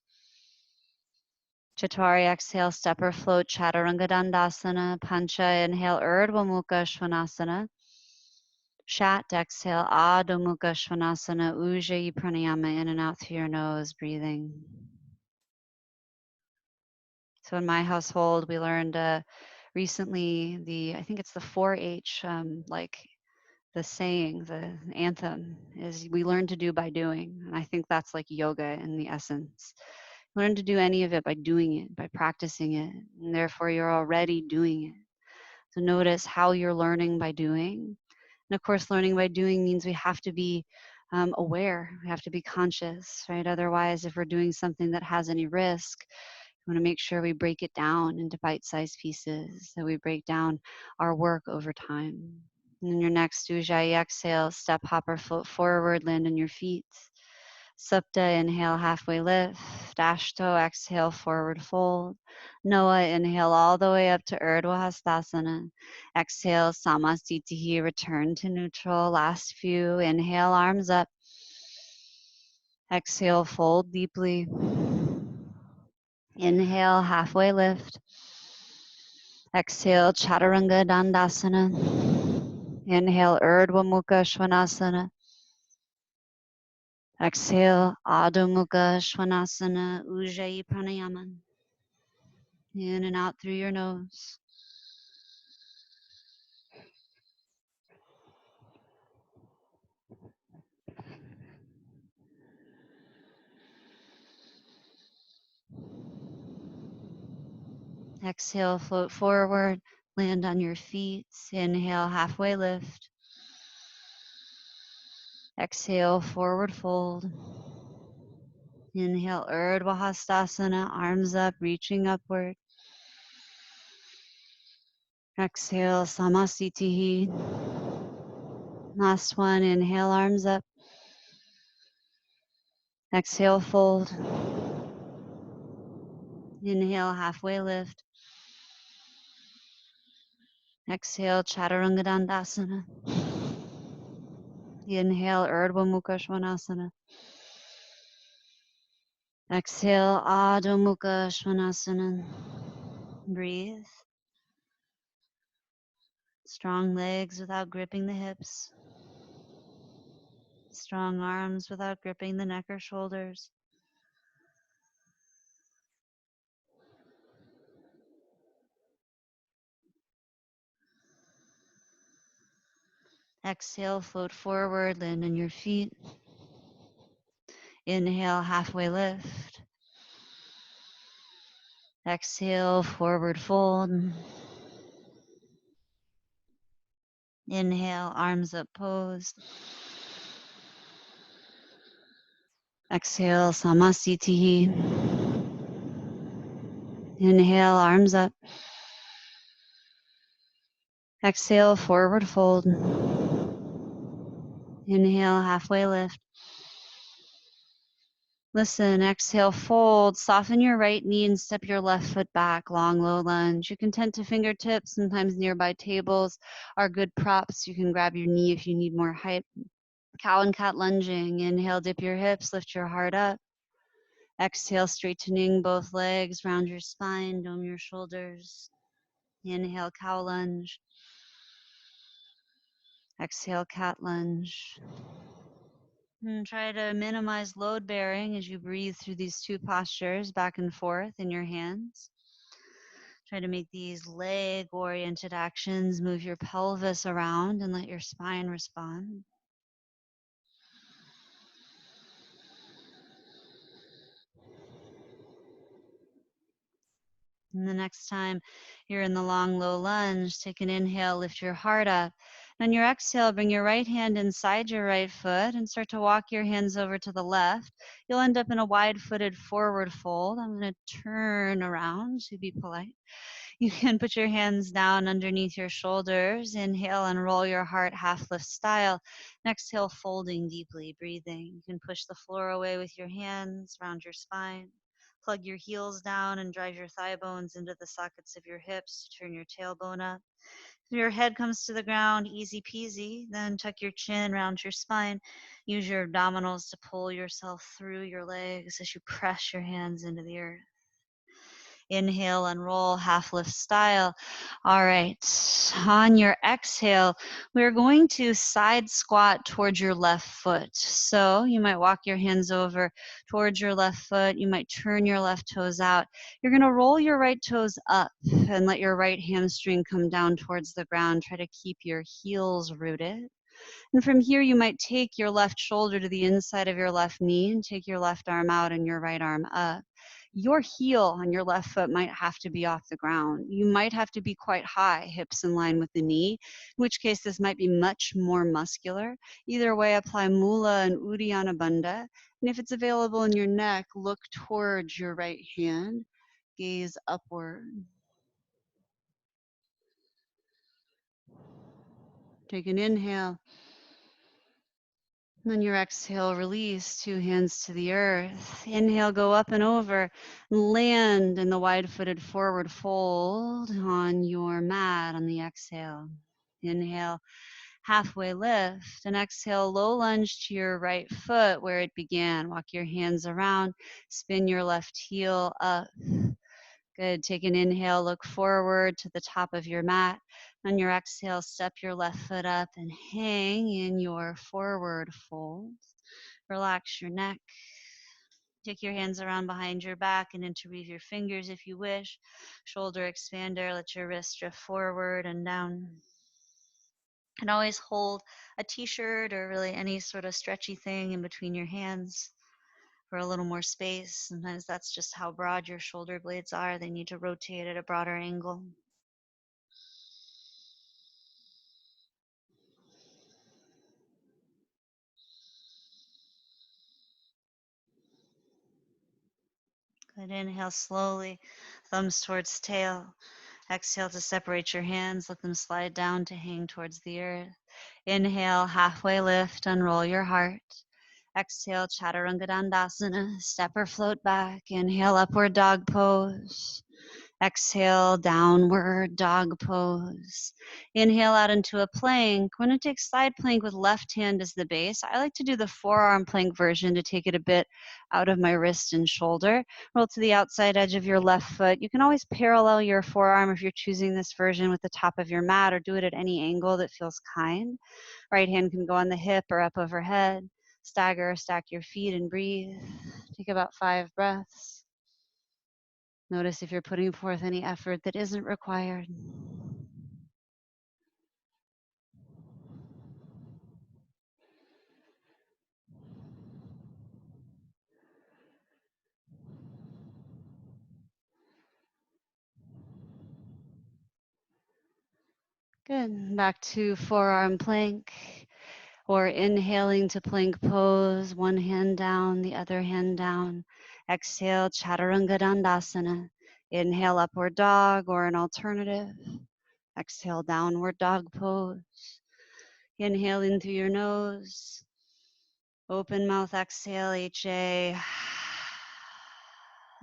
Chatwari, exhale, step or float, Chaturanga Dandasana. Pancha, inhale, Urdhva Mukha Svanasana. Shat, exhale, Adho Mukha Svanasana. Ujjayi Pranayama, in and out through your nose, breathing. So in my household, we learned recently I think it's the 4-H, like the saying, the anthem is we learn to do by doing. And I think that's like yoga in the essence. Learn to do any of it by doing it, by practicing it. And therefore, you're already doing it. So notice how you're learning by doing. And of course, learning by doing means we have to be aware. We have to be conscious, right? Otherwise, if we're doing something that has any risk, we want to make sure we break it down into bite-sized pieces, that we break down our work over time. And then your next Ujjayi, exhale, step, hop, or float forward, land on your feet. Supta, inhale, halfway lift. Ashto, exhale, forward fold. Noah, inhale all the way up to Urdhva Hastasana. Exhale, Samastitihi, return to neutral. Last few, inhale, arms up. Exhale, fold deeply. Inhale, halfway lift. Exhale, Chaturanga Dandasana. Inhale, Urdhva Mukha Svanasana. Exhale, Adho Mukha Svanasana, Ujjayi Pranayama. In and out through your nose. Exhale, float forward, land on your feet. Inhale, halfway lift. Exhale, forward fold. Inhale, Urdhva Hastasana, arms up, reaching upward. Exhale, Samastitihi. Last one, inhale, arms up. Exhale, fold. Inhale, halfway lift. Exhale, Chaturanga Dandasana. Inhale, Urdhva Mukha Svanasana. Exhale, Adho Mukha Svanasana. Breathe. Strong legs without gripping the hips. Strong arms without gripping the neck or shoulders. Exhale, float forward, land on your feet. Inhale, halfway lift. Exhale, forward fold. Inhale, arms up, pose. Exhale, Samastitihi. Inhale, arms up. Exhale, forward fold. Inhale, halfway lift. Listen, exhale, fold. Soften your right knee and step your left foot back. Long, low lunge. You can tent to fingertips. Sometimes nearby tables are good props. You can grab your knee if you need more height. Cow and cat lunging. Inhale, dip your hips, lift your heart up. Exhale, straightening both legs, round your spine, dome your shoulders. Inhale, cow lunge. Exhale, cat lunge. And try to minimize load bearing as you breathe through these two postures back and forth in your hands. Try to make these leg-oriented actions, move your pelvis around and let your spine respond. And the next time you're in the long, low lunge, take an inhale, lift your heart up. And on your exhale, bring your right hand inside your right foot and start to walk your hands over to the left. You'll end up in a wide-footed forward fold. I'm going to turn around to be polite. You can put your hands down underneath your shoulders. Inhale and roll your heart half lift style. And exhale, folding deeply, breathing. You can push the floor away with your hands, round your spine. Plug your heels down and drive your thigh bones into the sockets of your hips. Turn your tailbone up. If your head comes to the ground, easy peasy. Then tuck your chin, round your spine. Use your abdominals to pull yourself through your legs as you press your hands into the earth. Inhale and roll, half lift style. All right, on your exhale, we're going to side squat towards your left foot. So you might walk your hands over towards your left foot. You might turn your left toes out. You're going to roll your right toes up and let your right hamstring come down towards the ground. Try to keep your heels rooted. And from here, you might take your left shoulder to the inside of your left knee and take your left arm out and your right arm up. Your heel on your left foot might have to be off the ground. You might have to be quite high, hips in line with the knee, in which case this might be much more muscular. Either way, apply Mula and Uddiyana Bandha. And if it's available in your neck, look towards your right hand, gaze upward. Take an inhale. And then your exhale, release, two hands to the earth. Inhale, go up and over, land in the wide-footed forward fold on your mat on the exhale. Inhale, halfway lift, and exhale, low lunge to your right foot where it began. Walk your hands around, spin your left heel up. Good. Take an inhale, look forward to the top of your mat. On your exhale, step your left foot up and hang in your forward fold. Relax your neck. Take your hands around behind your back and interweave your fingers if you wish. Shoulder expander, let your wrist drift forward and down. And always hold a t-shirt or really any sort of stretchy thing in between your hands for a little more space. Sometimes that's just how broad your shoulder blades are. They need to rotate at a broader angle. Good. Inhale slowly, thumbs towards tail. Exhale to separate your hands, let them slide down to hang towards the earth. Inhale, halfway lift, unroll your heart. Exhale, Chaturanga Dandasana, step or float back. Inhale, upward dog pose. Exhale, downward dog pose. Inhale out into a plank. We're going to take side plank with left hand as the base. I like to do the forearm plank version to take it a bit out of my wrist and shoulder. Roll to the outside edge of your left foot. You can always parallel your forearm if you're choosing this version with the top of your mat, or do it at any angle that feels kind. Right hand can go on the hip or up overhead. Stagger or stack your feet and breathe. Take about 5 breaths. Notice if you're putting forth any effort that isn't required. Good. Back to forearm plank, or inhaling to plank pose, one hand down, the other hand down. Exhale, Chaturanga Dandasana. Inhale, upward dog or an alternative. Exhale, downward dog pose. Inhale in through your nose. Open mouth, exhale, HA.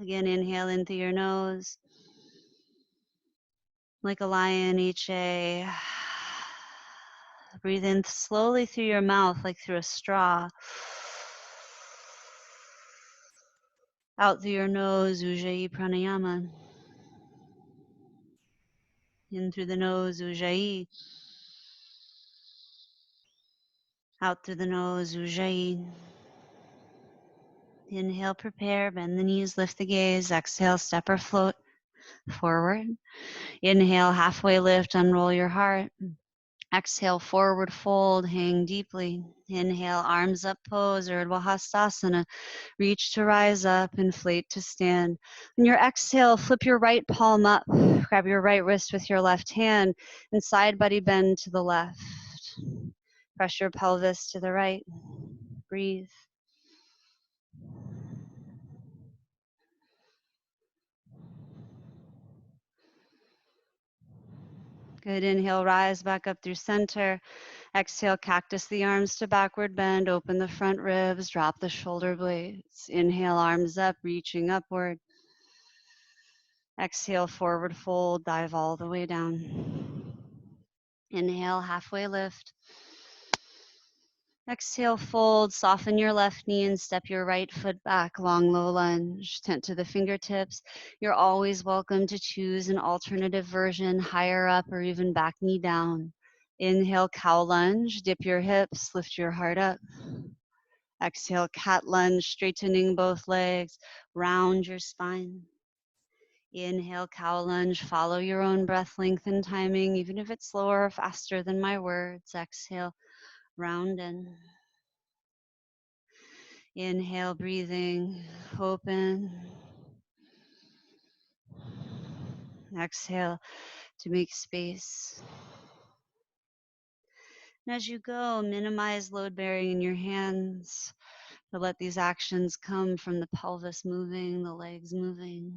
Again, inhale in through your nose. Like a lion, HA. Breathe in slowly through your mouth, like through a straw. Out through your nose, Ujjayi Pranayama. In through the nose, Ujjayi. Out through the nose, Ujjayi. Inhale, prepare, bend the knees, lift the gaze. Exhale, step or float forward. Inhale, halfway lift, unroll your heart. Exhale, forward fold, hang deeply. Inhale, arms up, pose, Urdhva Hastasana. Reach to rise up, inflate to stand. On your exhale, flip your right palm up. Grab your right wrist with your left hand and side body bend to the left. Press your pelvis to the right. Breathe. Good. Inhale, rise back up through center. Exhale, cactus the arms to backward bend. Open the front ribs. Drop the shoulder blades. Inhale, arms up, reaching upward. Exhale, forward fold. Dive all the way down. Inhale, halfway lift. Exhale, fold, soften your left knee and step your right foot back, long low lunge, tent to the fingertips. You're always welcome to choose an alternative version, higher up or even back knee down. Inhale, cow lunge, dip your hips, lift your heart up. Exhale, cat lunge, straightening both legs, round your spine. Inhale, cow lunge, follow your own breath length and timing, even if it's slower or faster than my words. Exhale, round in. Inhale, breathing, open. Exhale to make space. And as you go, minimize load bearing in your hands, to let these actions come from the pelvis moving, the legs moving.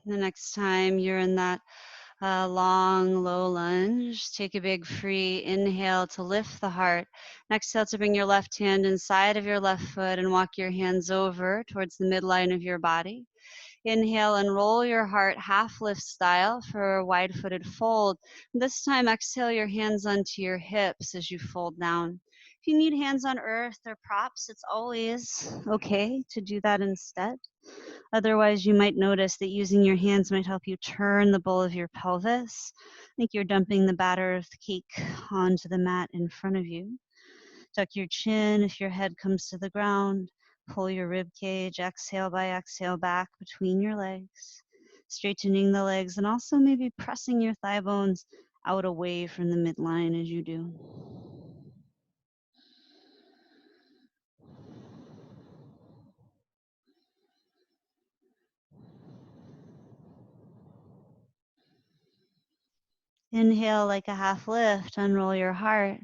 The next time you're in that long, low lunge, take a big free inhale to lift the heart. Exhale to bring your left hand inside of your left foot and walk your hands over towards the midline of your body. Inhale and roll your heart half lift style for a wide-footed fold. This time, exhale your hands onto your hips as you fold down. If you need hands on earth or props, it's always okay to do that instead. Otherwise, you might notice that using your hands might help you turn the bowl of your pelvis. I think you're dumping the batter of the cake onto the mat in front of you. Tuck your chin if your head comes to the ground. Pull your rib cage, exhale by exhale back between your legs, straightening the legs and also maybe pressing your thigh bones out away from the midline as you do. Inhale like a half lift, unroll your heart.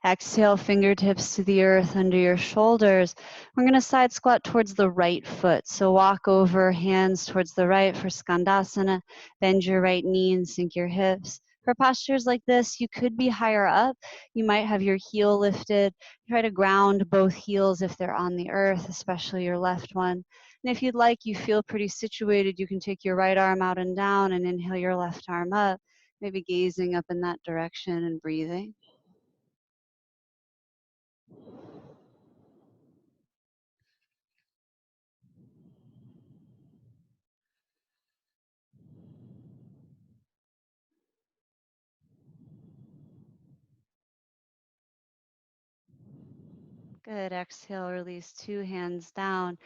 Exhale, fingertips to the earth under your shoulders. We're going to side squat towards the right foot. So walk over, hands towards the right for Skandasana. Bend your right knee and sink your hips. For postures like this, you could be higher up. You might have your heel lifted. Try to ground both heels if they're on the earth, especially your left one. And if you'd like, you feel pretty situated, you can take your right arm out and down and inhale your left arm up, maybe gazing up in that direction and breathing. Good. Exhale, release 2 hands down.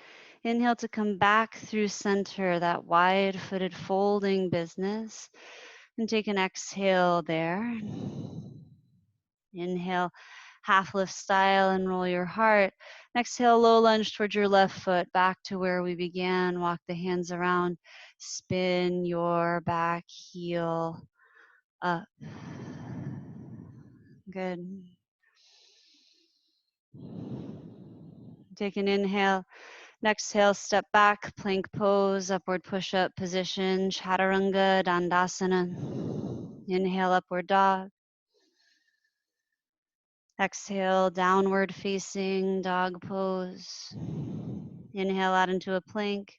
Inhale to come back through center, that wide-footed folding business. And take an exhale there. Inhale, half lift style and roll your heart. Exhale, low lunge towards your left foot, back to where we began. Walk the hands around. Spin your back heel up. Good. Take an inhale. Exhale, step back, plank pose, upward push-up position, chaturanga dandasana. Inhale, upward dog. Exhale, downward facing dog pose. Inhale out into a plank.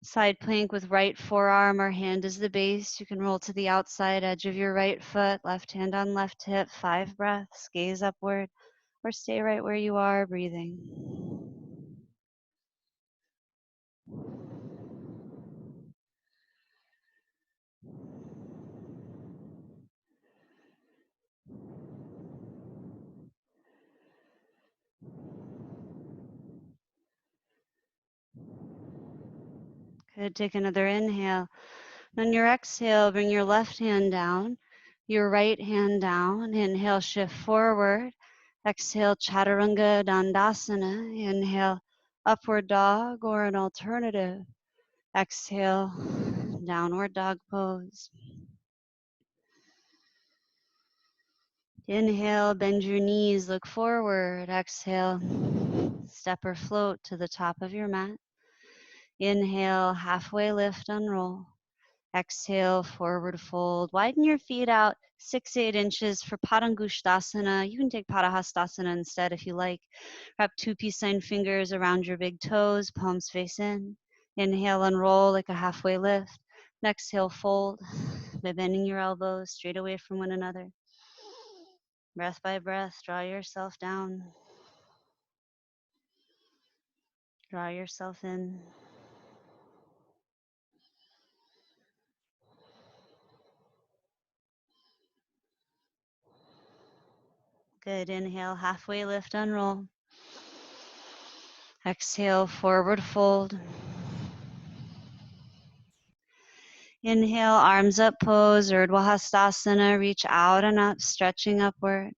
Side plank with right forearm or hand as the base. You can roll to the outside edge of your right foot, left hand on left hip, 5 breaths, gaze upward, or stay right where you are, breathing. Good, take another inhale. On your exhale, bring your left hand down, your right hand down. Inhale, shift forward. Exhale, Chaturanga Dandasana. Inhale, upward dog or an alternative. Exhale, downward dog pose. Inhale, bend your knees, look forward. Exhale, step or float to the top of your mat. Inhale, halfway lift, unroll. Exhale, forward fold. Widen your feet out 6-8 inches for Padangusthasana. You can take Padahastasana instead if you like. Wrap 2 peace sign fingers around your big toes, palms face in. Inhale, unroll like a halfway lift. And exhale, fold by bending your elbows straight away from one another. Breath by breath, draw yourself down. Draw yourself in. Good. Inhale, halfway lift, unroll. Exhale, forward fold. Inhale, arms up pose, Urdhva Hastasana, reach out and up, stretching upward.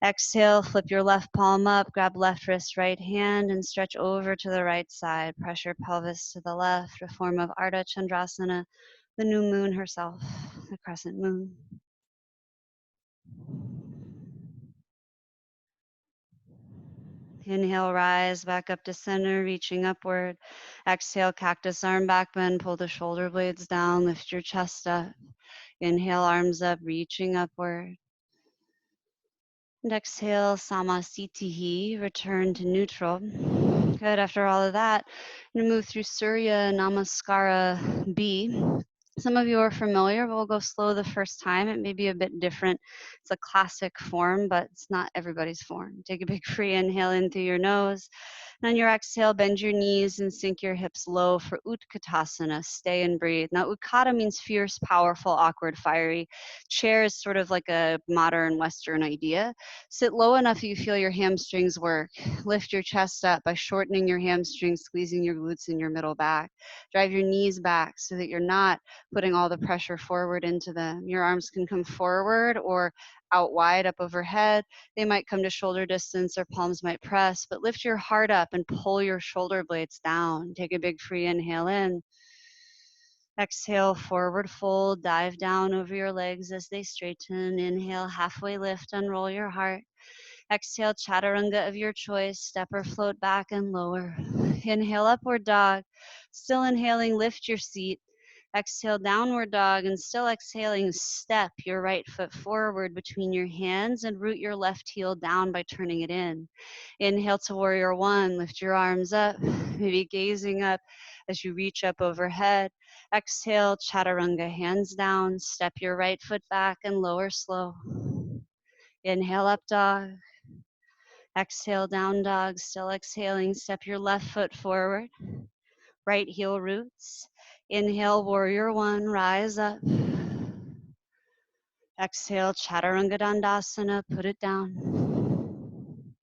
Exhale, flip your left palm up, grab left wrist, right hand, and stretch over to the right side. Press your pelvis to the left, a form of Ardha Chandrasana, the new moon herself, the crescent moon. Inhale, rise back up to center, reaching upward. Exhale, cactus arm back bend, pull the shoulder blades down, lift your chest up. Inhale, arms up, reaching upward. And exhale, Samasthiti, return to neutral. Good, after all of that, I'm gonna move through Surya Namaskara B. Some of you are familiar, but we'll go slow the first time. It may be a bit different. It's a classic form, but it's not everybody's form. Take a big free inhale in through your nose. And on your exhale, bend your knees and sink your hips low for Utkatasana. Stay and breathe. Now, Utkata means fierce, powerful, awkward, fiery. Chair is sort of like a modern Western idea. Sit low enough you feel your hamstrings work. Lift your chest up by shortening your hamstrings, squeezing your glutes in your middle back. Drive your knees back so that you're not putting all the pressure forward into them. Your arms can come forward or out wide up overhead. They might come to shoulder distance or palms might press, but lift your heart up and pull your shoulder blades down. Take a big free inhale in. Exhale, forward fold, dive down over your legs as they straighten. Inhale, halfway lift, unroll your heart. Exhale, chaturanga of your choice, step or float back and lower. Inhale, upward dog. Still inhaling, lift your seat. Exhale, downward dog, and still exhaling, step your right foot forward between your hands and root your left heel down by turning it in. Inhale to warrior one, lift your arms up, maybe gazing up as you reach up overhead. Exhale, chaturanga, hands down, step your right foot back and lower slow. Inhale, up dog. Exhale, down dog, still exhaling, step your left foot forward. Right heel roots. Inhale, warrior one, rise up. Exhale, chaturanga dandasana, put it down.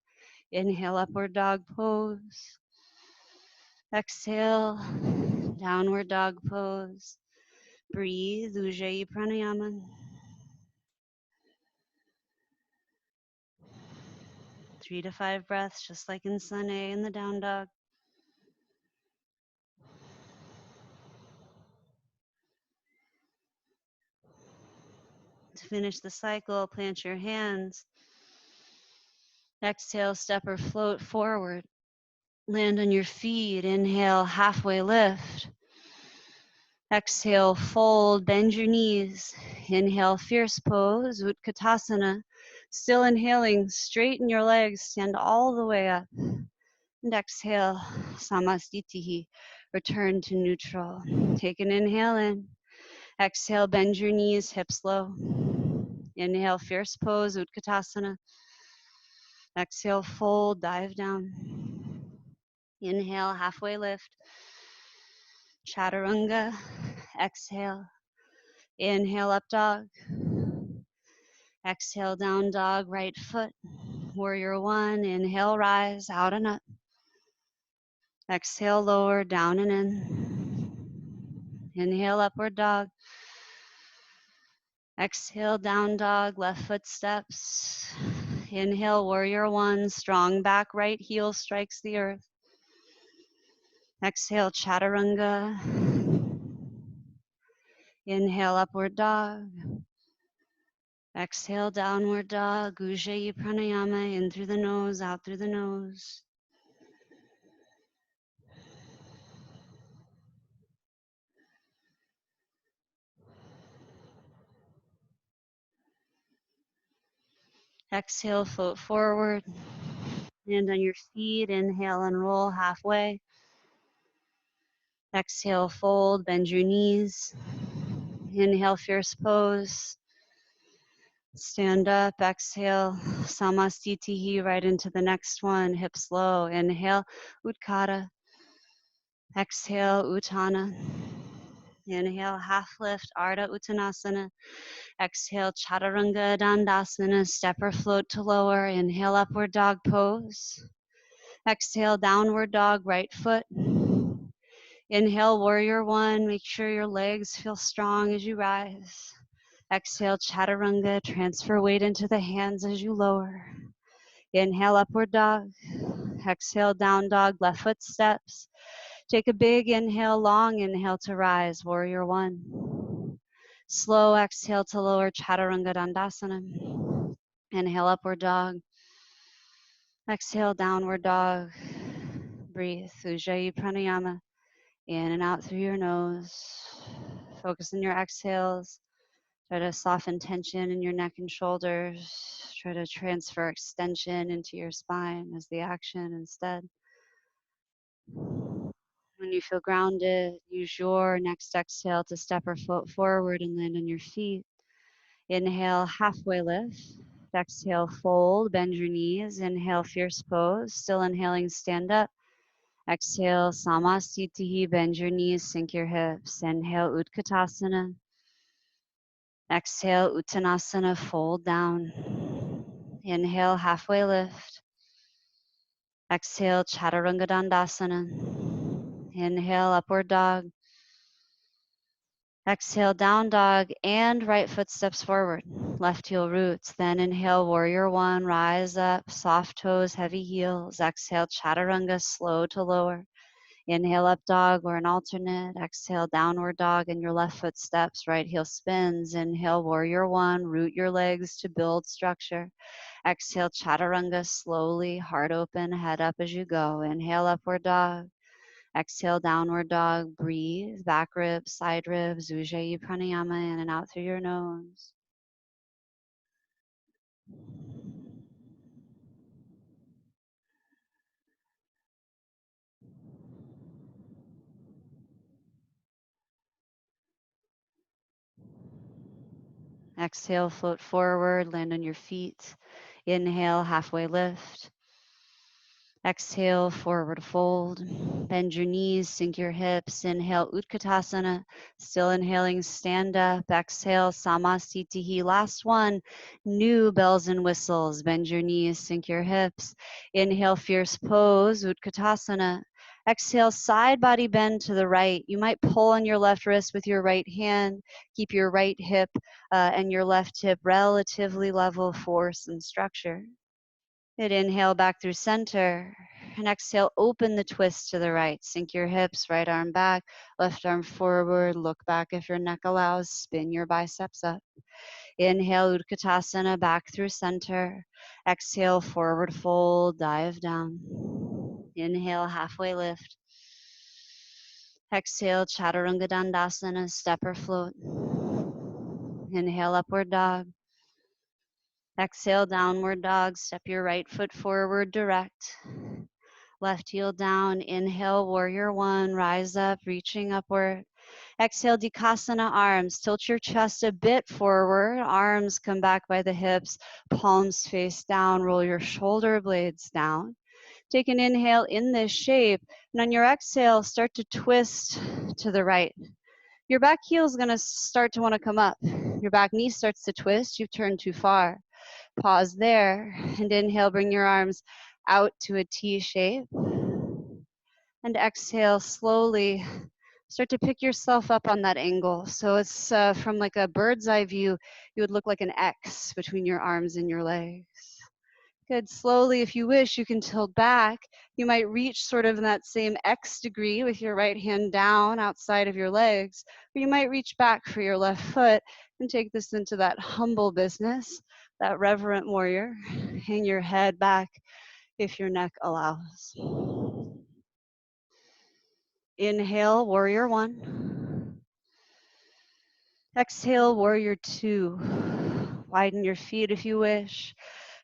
Inhale, upward dog pose. Exhale, downward dog pose. Breathe, Ujjayi Pranayama. 3 to 5 breaths, just like in Sun A in the down dog. To finish the cycle, plant your hands. Exhale, step or float forward. Land on your feet. Inhale, halfway lift. Exhale, fold, bend your knees. Inhale, fierce pose, Utkatasana. Still inhaling, straighten your legs, stand all the way up. And exhale, Samasthiti. Return to neutral. Take an inhale in. Exhale, bend your knees, hips low. Inhale, fierce pose, Utkatasana. Exhale, fold, dive down. Inhale, halfway lift. Chaturanga. Exhale. Inhale, up dog. Exhale, down dog, right foot. Warrior one. Inhale, rise, out and up. Exhale, lower, down and in. Inhale, upward dog. Exhale, down dog, left foot steps. Inhale, warrior one, strong back, right heel strikes the earth. Exhale, chaturanga. Inhale, upward dog. Exhale, downward dog, Ujjayi Pranayama, in through the nose, out through the nose. Exhale, float forward. Land on your feet, inhale and roll halfway. Exhale, fold, bend your knees. Inhale, fierce pose. Stand up, exhale, Samastitihi, right into the next one, hips low. Inhale, Utkara. Exhale, Uttana. Inhale, half lift, Ardha Uttanasana. Exhale, Chaturanga Dandasana, step or float to lower. Inhale, upward dog pose. Exhale, downward dog, right foot. Inhale, warrior one. Make sure your legs feel strong as you rise. Exhale, chaturanga. Transfer weight into the hands as you lower. Inhale, upward dog. Exhale, down dog, left foot steps. Take a big inhale, long inhale to rise, warrior one. Slow exhale to lower, chaturanga dandasana. Inhale, upward dog. Exhale, downward dog. Breathe, Ujjayi Pranayama. In and out through your nose. Focus on your exhales. Try to soften tension in your neck and shoulders. Try to transfer extension into your spine as the action instead. When you feel grounded, use your next exhale to step or float forward and land on your feet. Inhale, halfway lift. Exhale, fold, bend your knees. Inhale, fierce pose. Still inhaling, stand up. Exhale, Samastitihi, bend your knees, sink your hips. Inhale, Utkatasana. Exhale, Uttanasana, fold down. Inhale, halfway lift. Exhale, Chaturanga Dandasana. Inhale, upward dog. Exhale, down dog and right foot steps forward. Left heel roots. Then inhale, warrior one, rise up, soft toes, heavy heels. Exhale, Chaturanga, slow to lower. Inhale, up dog or an alternate. Exhale, downward dog and your left foot steps, right heel spins. Inhale, warrior one, root your legs to build structure. Exhale, chaturanga, slowly, heart open, head up as you go. Inhale, upward dog. Exhale, downward dog. Breathe, back ribs, side ribs, Ujjayi Pranayama, in and out through your nose. Exhale, float forward, land on your feet. Inhale, halfway lift. Exhale, forward fold. Bend your knees, sink your hips. Inhale, Utkatasana. Still inhaling, stand up. Exhale, Samastitihi. Last one, new bells and whistles. Bend your knees, sink your hips. Inhale, fierce pose, Utkatasana. Exhale, side body bend to the right. You might pull on your left wrist with your right hand. Keep your right hip and your left hip relatively level, force and structure. Good. Inhale back through center. And exhale, open the twist to the right. Sink your hips, right arm back, left arm forward. Look back if your neck allows. Spin your biceps up. Inhale, Utkatasana, back through center. Exhale, forward fold, dive down. Inhale, halfway lift. Exhale, Chaturanga Dandasana, step or float. Inhale, upward dog. Exhale, downward dog. Step your right foot forward, direct. Left heel down. Inhale, warrior one. Rise up, reaching upward. Exhale, Dikasana arms. Tilt your chest a bit forward. Arms come back by the hips. Palms face down. Roll your shoulder blades down. Take an inhale in this shape. And on your exhale, start to twist to the right. Your back heel is going to start to want to come up. Your back knee starts to twist. You've turned too far. Pause there. And inhale, bring your arms out to a T shape. And exhale, slowly start to pick yourself up on that angle. So it's from like a bird's eye view, you would look like an X between your arms and your legs. Good. Slowly, if you wish, you can tilt back. You might reach sort of in that same X degree with your right hand down outside of your legs, or you might reach back for your left foot and take this into that humble business, that reverent warrior. Hang your head back if your neck allows. Inhale, warrior one. Exhale, warrior two. Widen your feet if you wish.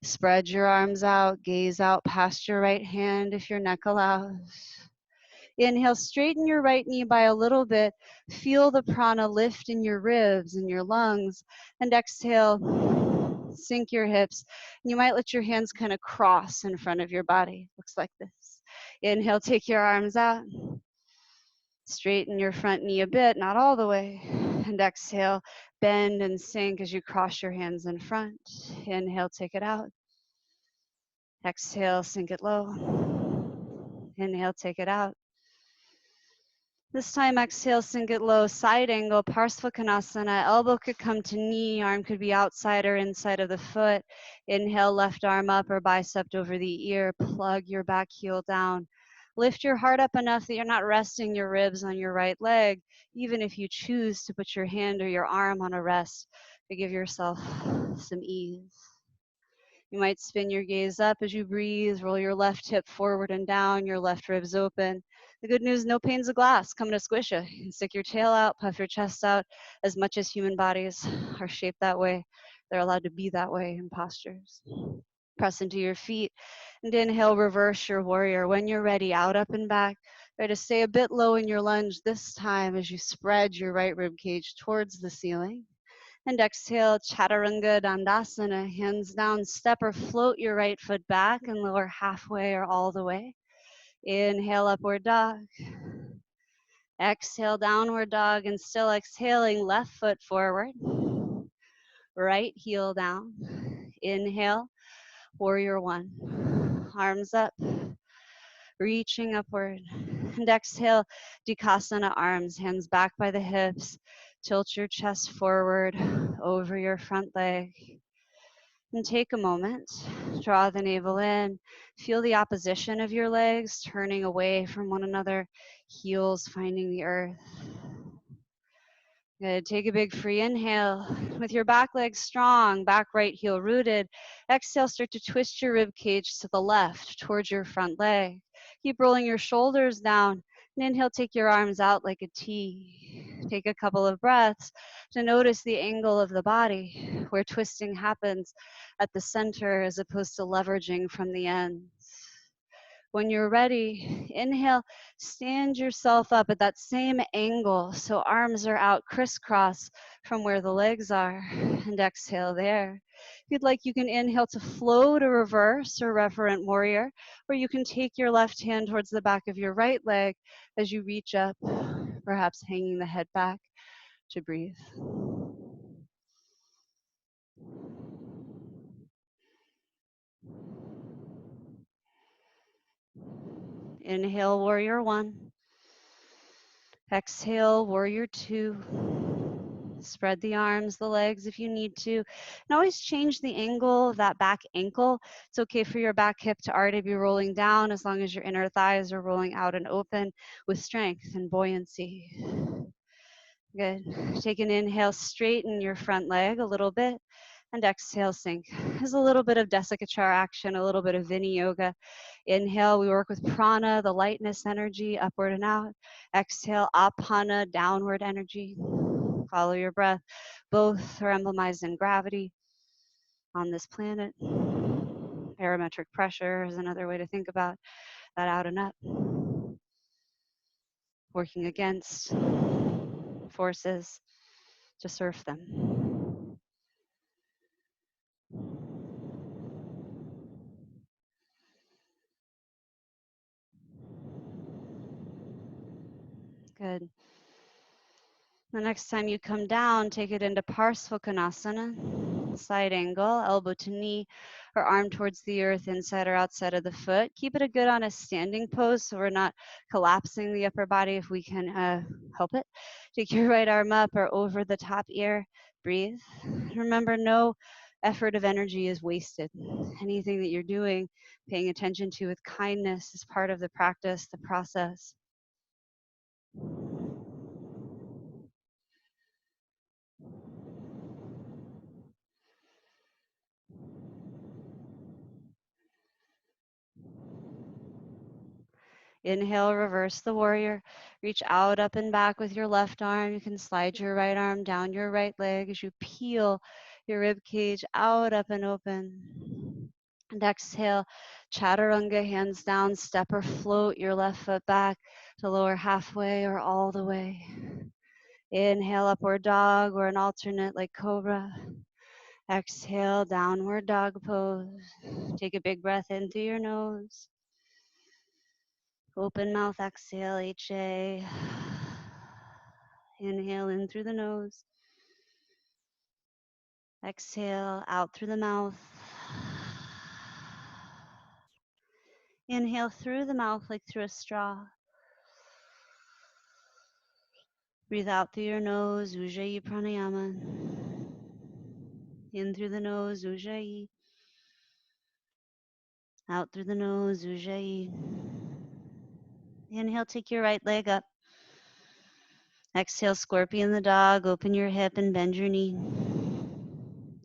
Spread your arms out, gaze out past your right hand if your neck allows. Inhale, straighten your right knee by a little bit. Feel the prana lift in your ribs and your lungs. And exhale, sink your hips. And you might let your hands kind of cross in front of your body. Looks like this. Inhale, take your arms out. Straighten your front knee a bit, not all the way. And exhale, bend and sink as you cross your hands in front. Inhale, take it out. Exhale, sink it low. Inhale, take it out. This time, exhale, sink it low, side angle, Parsvakonasana. Elbow could come to knee, arm could be outside or inside of the foot. Inhale, left arm up or bicep over the ear. Plug your back heel down. Lift your heart up enough that you're not resting your ribs on your right leg, even if you choose to put your hand or your arm on a rest to give yourself some ease. You might spin your gaze up as you breathe, roll your left hip forward and down, your left ribs open. The good news, no panes of glass coming to squish you. You can stick your tail out, puff your chest out. As much as human bodies are shaped that way, they're allowed to be that way in postures. Press into your feet and inhale, reverse your warrior. When you're ready, out, up, and back. Try to stay a bit low in your lunge this time as you spread your right rib cage towards the ceiling. And exhale, Chaturanga Dandasana, hands down, step or float your right foot back and lower halfway or all the way. Inhale, upward dog. Exhale, downward dog, and still exhaling, left foot forward. Right heel down. Inhale, warrior one. Arms up, reaching upward. And exhale, Dikasana arms, hands back by the hips. Tilt your chest forward over your front leg. And take a moment, draw the navel in, feel the opposition of your legs turning away from one another, heels finding the earth. Good. Take a big free inhale with your back leg strong, back right heel rooted. Exhale, start to twist your rib cage to the left towards your front leg. Keep rolling your shoulders down. And inhale, take your arms out like a T. Take a couple of breaths to notice the angle of the body where twisting happens at the center as opposed to leveraging from the ends. When you're ready, inhale, stand yourself up at that same angle so arms are out crisscross from where the legs are, and exhale there. If you'd like, you can inhale to float a reverse or reverent warrior, or you can take your left hand towards the back of your right leg as you reach up, perhaps hanging the head back to breathe. Inhale, warrior one. Exhale, warrior two. Spread the arms, the legs if you need to. And always change the angle of that back ankle. It's okay for your back hip to already be rolling down as long as your inner thighs are rolling out and open with strength and buoyancy. Good. Take an inhale, straighten your front leg a little bit. And exhale, sink. There's a little bit of Desikachara action, a little bit of Vini Yoga. Inhale, we work with prana, the lightness energy, upward and out. Exhale, apana, downward energy. Follow your breath. Both are emblemized in gravity on this planet. Barometric pressure is another way to think about that out and up, working against forces to surf them. Good. The next time you come down, take it into Parsvakonasana, side angle, elbow to knee, or arm towards the earth, inside or outside of the foot. Keep it a good on a standing pose so we're not collapsing the upper body if we can help it. Take your right arm up or over the top ear. Breathe. Remember, no effort of energy is wasted. Anything that you're doing, paying attention to with kindness is part of the practice, the process. Inhale, reverse the warrior. Reach out, up and back with your left arm. You can slide your right arm down your right leg as you peel your rib cage out, up and open. And exhale, chaturanga, hands down, step or float your left foot back to lower halfway or all the way. Inhale, upward dog or an alternate like cobra. Exhale, downward dog pose. Take a big breath in through your nose. Open mouth, exhale, HA. Inhale in through the nose. Exhale out through the mouth. Inhale through the mouth like through a straw. Breathe out through your nose, Ujjayi Pranayama. In through the nose, Ujjayi. Out through the nose, Ujjayi. Inhale, take your right leg up. Exhale, scorpion the dog. Open your hip and bend your knee.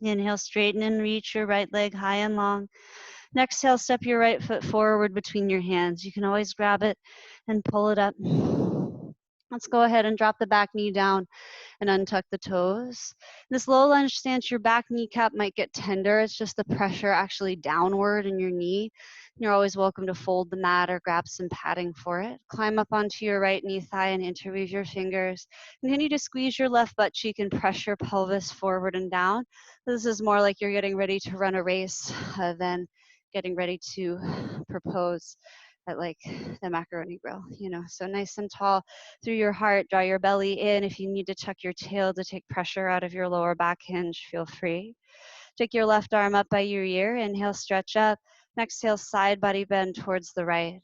Inhale, straighten and reach your right leg high and long. And exhale, step your right foot forward between your hands. You can always grab it and pull it up. Let's go ahead and drop the back knee down and untuck the toes. In this low lunge stance, your back kneecap might get tender. It's just the pressure actually downward in your knee. You're always welcome to fold the mat or grab some padding for it. Climb up onto your right knee thigh and interweave your fingers. Continue to squeeze your left butt cheek and press your pelvis forward and down. This is more like you're getting ready to run a race than getting ready to propose at like the macaroni grill, so nice and tall through your heart. Draw your belly in. If you need to tuck your tail to take pressure out of your lower back hinge, feel free. Take your left arm up by your ear. Inhale, stretch up. Exhale, side body bend towards the right.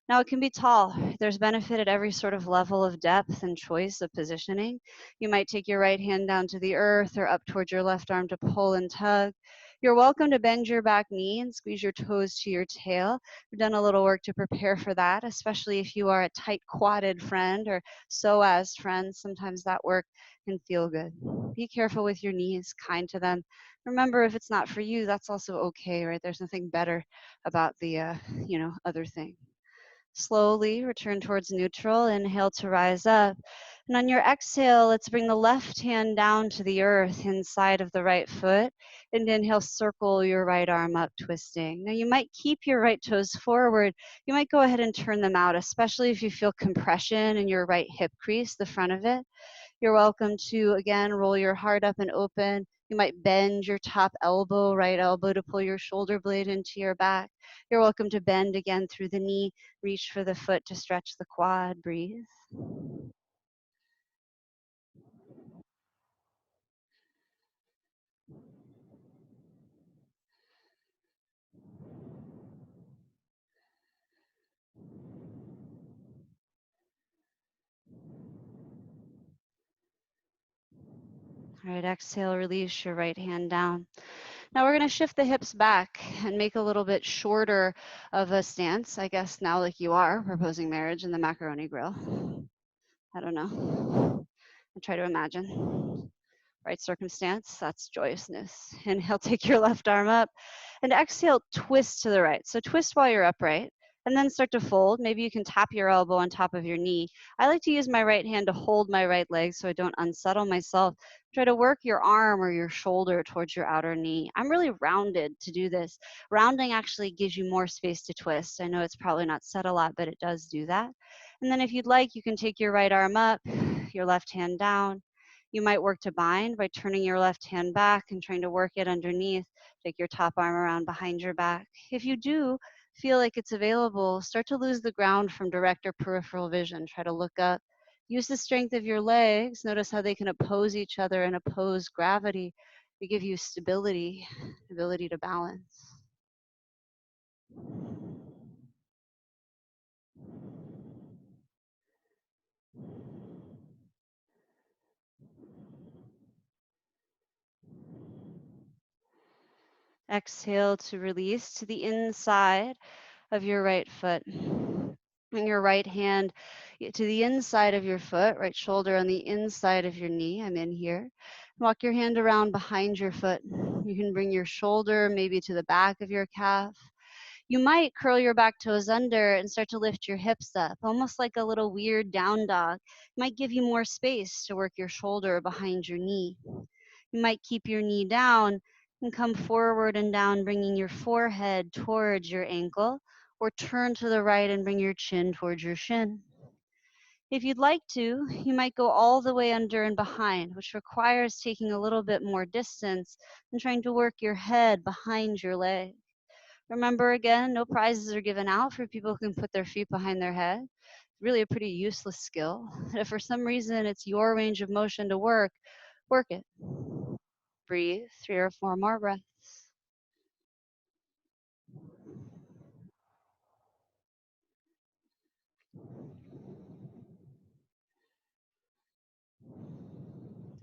Now it can be tall. There's benefit at every sort of level of depth and choice of positioning. You might take your right hand down to the earth or up towards your left arm to pull and tug. You're welcome to bend your back knee and squeeze your toes to your tail. We've done a little work to prepare for that, especially if you are a tight quadded friend or psoas friend. Sometimes that work can feel good. Be careful with your knees, kind to them. Remember, if it's not for you, that's also okay, right? There's nothing better about the, other thing. Slowly return towards neutral. Inhale to rise up. And on your exhale, let's bring the left hand down to the earth inside of the right foot. And inhale, circle your right arm up, twisting. Now you might keep your right toes forward. You might go ahead and turn them out, especially if you feel compression in your right hip crease, the front of it. You're welcome to, again, roll your heart up and open. You might bend your top elbow, right elbow, to pull your shoulder blade into your back. You're welcome to bend again through the knee. Reach for the foot to stretch the quad. Breathe. All right, exhale, release your right hand down. Now we're going to shift the hips back and make a little bit shorter of a stance. I guess now like you are proposing marriage in the macaroni grill. I don't know. I try to imagine. Right circumstance, that's joyousness. Inhale, take your left arm up. And exhale, twist to the right. So twist while you're upright. and then start to fold. Maybe you can tap your elbow on top of your knee. I like to use my right hand to hold my right leg so I don't unsettle myself. Try to work your arm or your shoulder towards your outer knee. I'm really rounded to do this. Rounding actually gives you more space to twist. I know it's probably not said a lot, but it does do that. And then if you'd like, you can take your right arm up, your left hand down. You might work to bind by turning your left hand back and trying to work it underneath. Take your top arm around behind your back. If you do feel like it's available, start to lose the ground from direct or peripheral vision. Try to look up. Use the strength of your legs. Notice how they can oppose each other and oppose gravity. They give you stability, ability to balance. Exhale to release to the inside of your right foot. Bring your right hand to the inside of your foot, right shoulder on the inside of your knee. I'm in here. Walk your hand around behind your foot. You can bring your shoulder maybe to the back of your calf. You might curl your back toes under and start to lift your hips up, almost like a little weird down dog. It might give you more space to work your shoulder behind your knee. You might keep your knee down and come forward and down, bringing your forehead towards your ankle, or turn to the right and bring your chin towards your shin. If you'd like to, you might go all the way under and behind, which requires taking a little bit more distance and trying to work your head behind your leg. Remember, again, no prizes are given out for people who can put their feet behind their head. Really a pretty useless skill. If for some reason it's your range of motion to work it. Breathe 3 or 4 more breaths.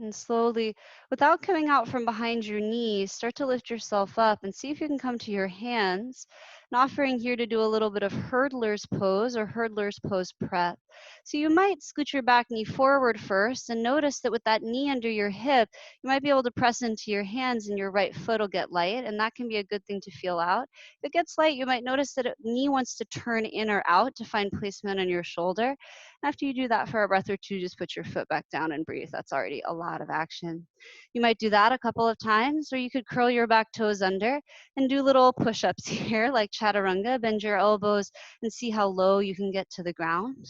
And slowly, without coming out from behind your knees, start to lift yourself up and see if you can come to your hands. And offering here to do a little bit of hurdler's pose or hurdler's pose prep. So you might scoot your back knee forward first and notice that with that knee under your hip, you might be able to press into your hands and your right foot will get light, and that can be a good thing to feel out. If it gets light, you might notice that knee wants to turn in or out to find placement on your shoulder. After you do that for a breath or two, just put your foot back down and breathe. That's already a lot of action. You might do that a couple of times, or you could curl your back toes under and do little push-ups here, like chaturanga. Bend your elbows and see how low you can get to the ground.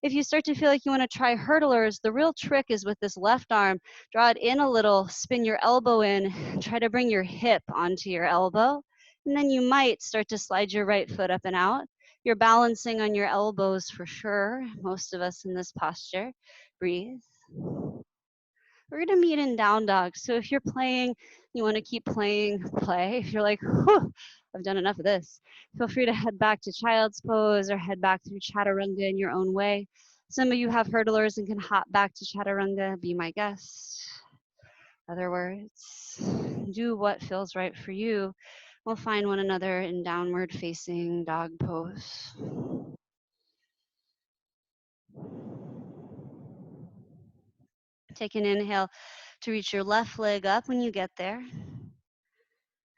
If you start to feel like you want to try hurdlers, the real trick is with this left arm, draw it in a little, spin your elbow in, try to bring your hip onto your elbow, and then you might start to slide your right foot up and out. You're balancing on your elbows for sure, most of us in this posture. Breathe. We're gonna meet in down dog. So if you're playing, you wanna keep playing, play. If you're like, whew, I've done enough of this, feel free to head back to child's pose or head back through chaturanga in your own way. Some of you have hurdlers and can hop back to chaturanga, be my guest. Other words, do what feels right for you. We'll find one another in downward facing dog pose. Take an inhale to reach your left leg up when you get there.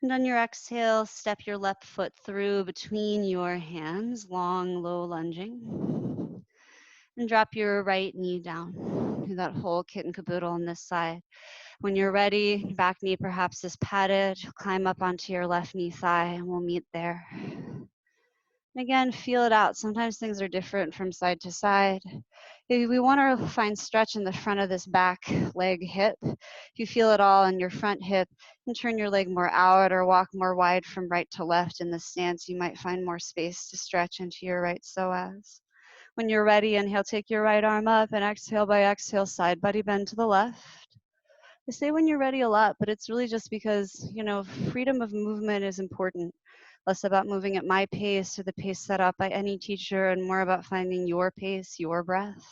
And on your exhale, step your left foot through between your hands, long, low lunging. And drop your right knee down. Do that whole kit and caboodle on this side. When you're ready, your back knee perhaps is padded. Climb up onto your left knee thigh and we'll meet there. And again, feel it out. Sometimes things are different from side to side. If we want to find stretch in the front of this back leg hip, if you feel it all in your front hip, and turn your leg more out or walk more wide from right to left in the stance, you might find more space to stretch into your right psoas. When you're ready, inhale, take your right arm up, and exhale by exhale, side body bend to the left. I say when you're ready a lot, but it's really just because, freedom of movement is important. Less about moving at my pace or the pace set up by any teacher, and more about finding your pace, your breath,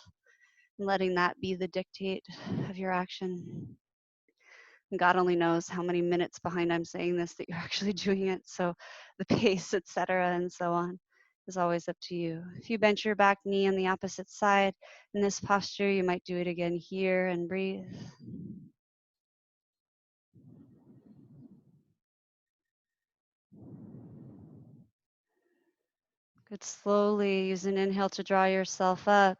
and letting that be the dictate of your action. And God only knows how many minutes behind I'm saying this that you're actually doing it. So the pace, etc., and so on is always up to you. If you bend your back knee on the opposite side in this posture, you might do it again here and breathe. Good. Slowly use an inhale to draw yourself up.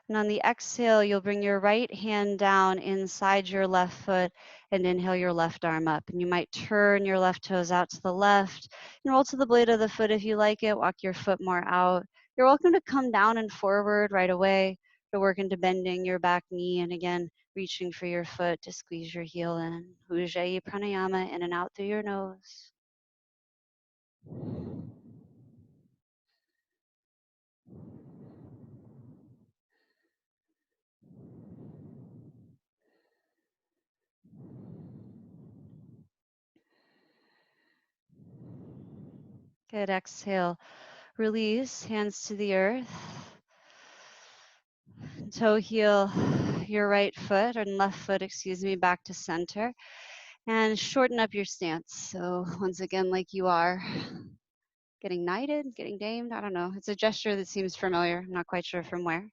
And on the exhale, you'll bring your right hand down inside your left foot and inhale your left arm up. And you might turn your left toes out to the left and roll to the blade of the foot if you like it. Walk your foot more out. You're welcome to come down and forward right away to work into bending your back knee. And again, reaching for your foot to squeeze your heel in. Ujjayi Pranayama, in and out through your nose. Good. Exhale. Release, hands to the earth. Toe heel your right foot or left foot, excuse me, back to center. And shorten up your stance. So once again, like you are getting knighted, getting damed, I don't know. It's a gesture that seems familiar. I'm not quite sure from where.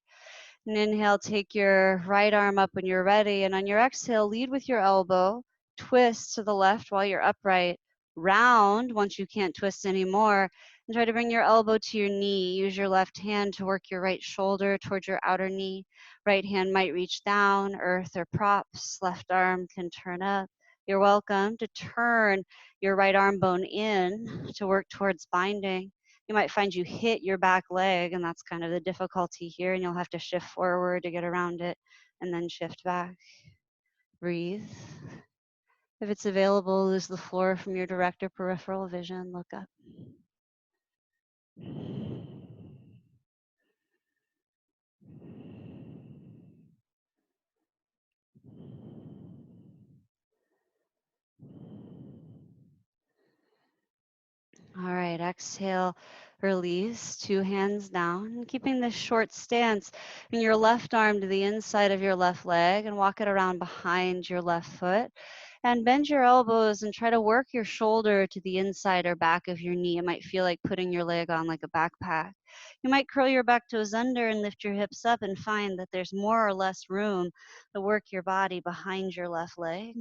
And inhale, take your right arm up when you're ready. And on your exhale, lead with your elbow. Twist to the left while you're upright. Round once you can't twist anymore. And try to bring your elbow to your knee. Use your left hand to work your right shoulder towards your outer knee. Right hand might reach down, earth or props. Left arm can turn up. You're welcome to turn your right arm bone in to work towards binding. You might find you hit your back leg, and that's kind of the difficulty here, and you'll have to shift forward to get around it and then shift back. Breathe. If it's available, lose the floor from your direct or peripheral vision. Look up. All right, exhale, release, two hands down, keeping this short stance. Bring your left arm to the inside of your left leg and walk it around behind your left foot. And bend your elbows and try to work your shoulder to the inside or back of your knee. It might feel like putting your leg on like a backpack. You might curl your back toes under and lift your hips up and find that there's more or less room to work your body behind your left leg.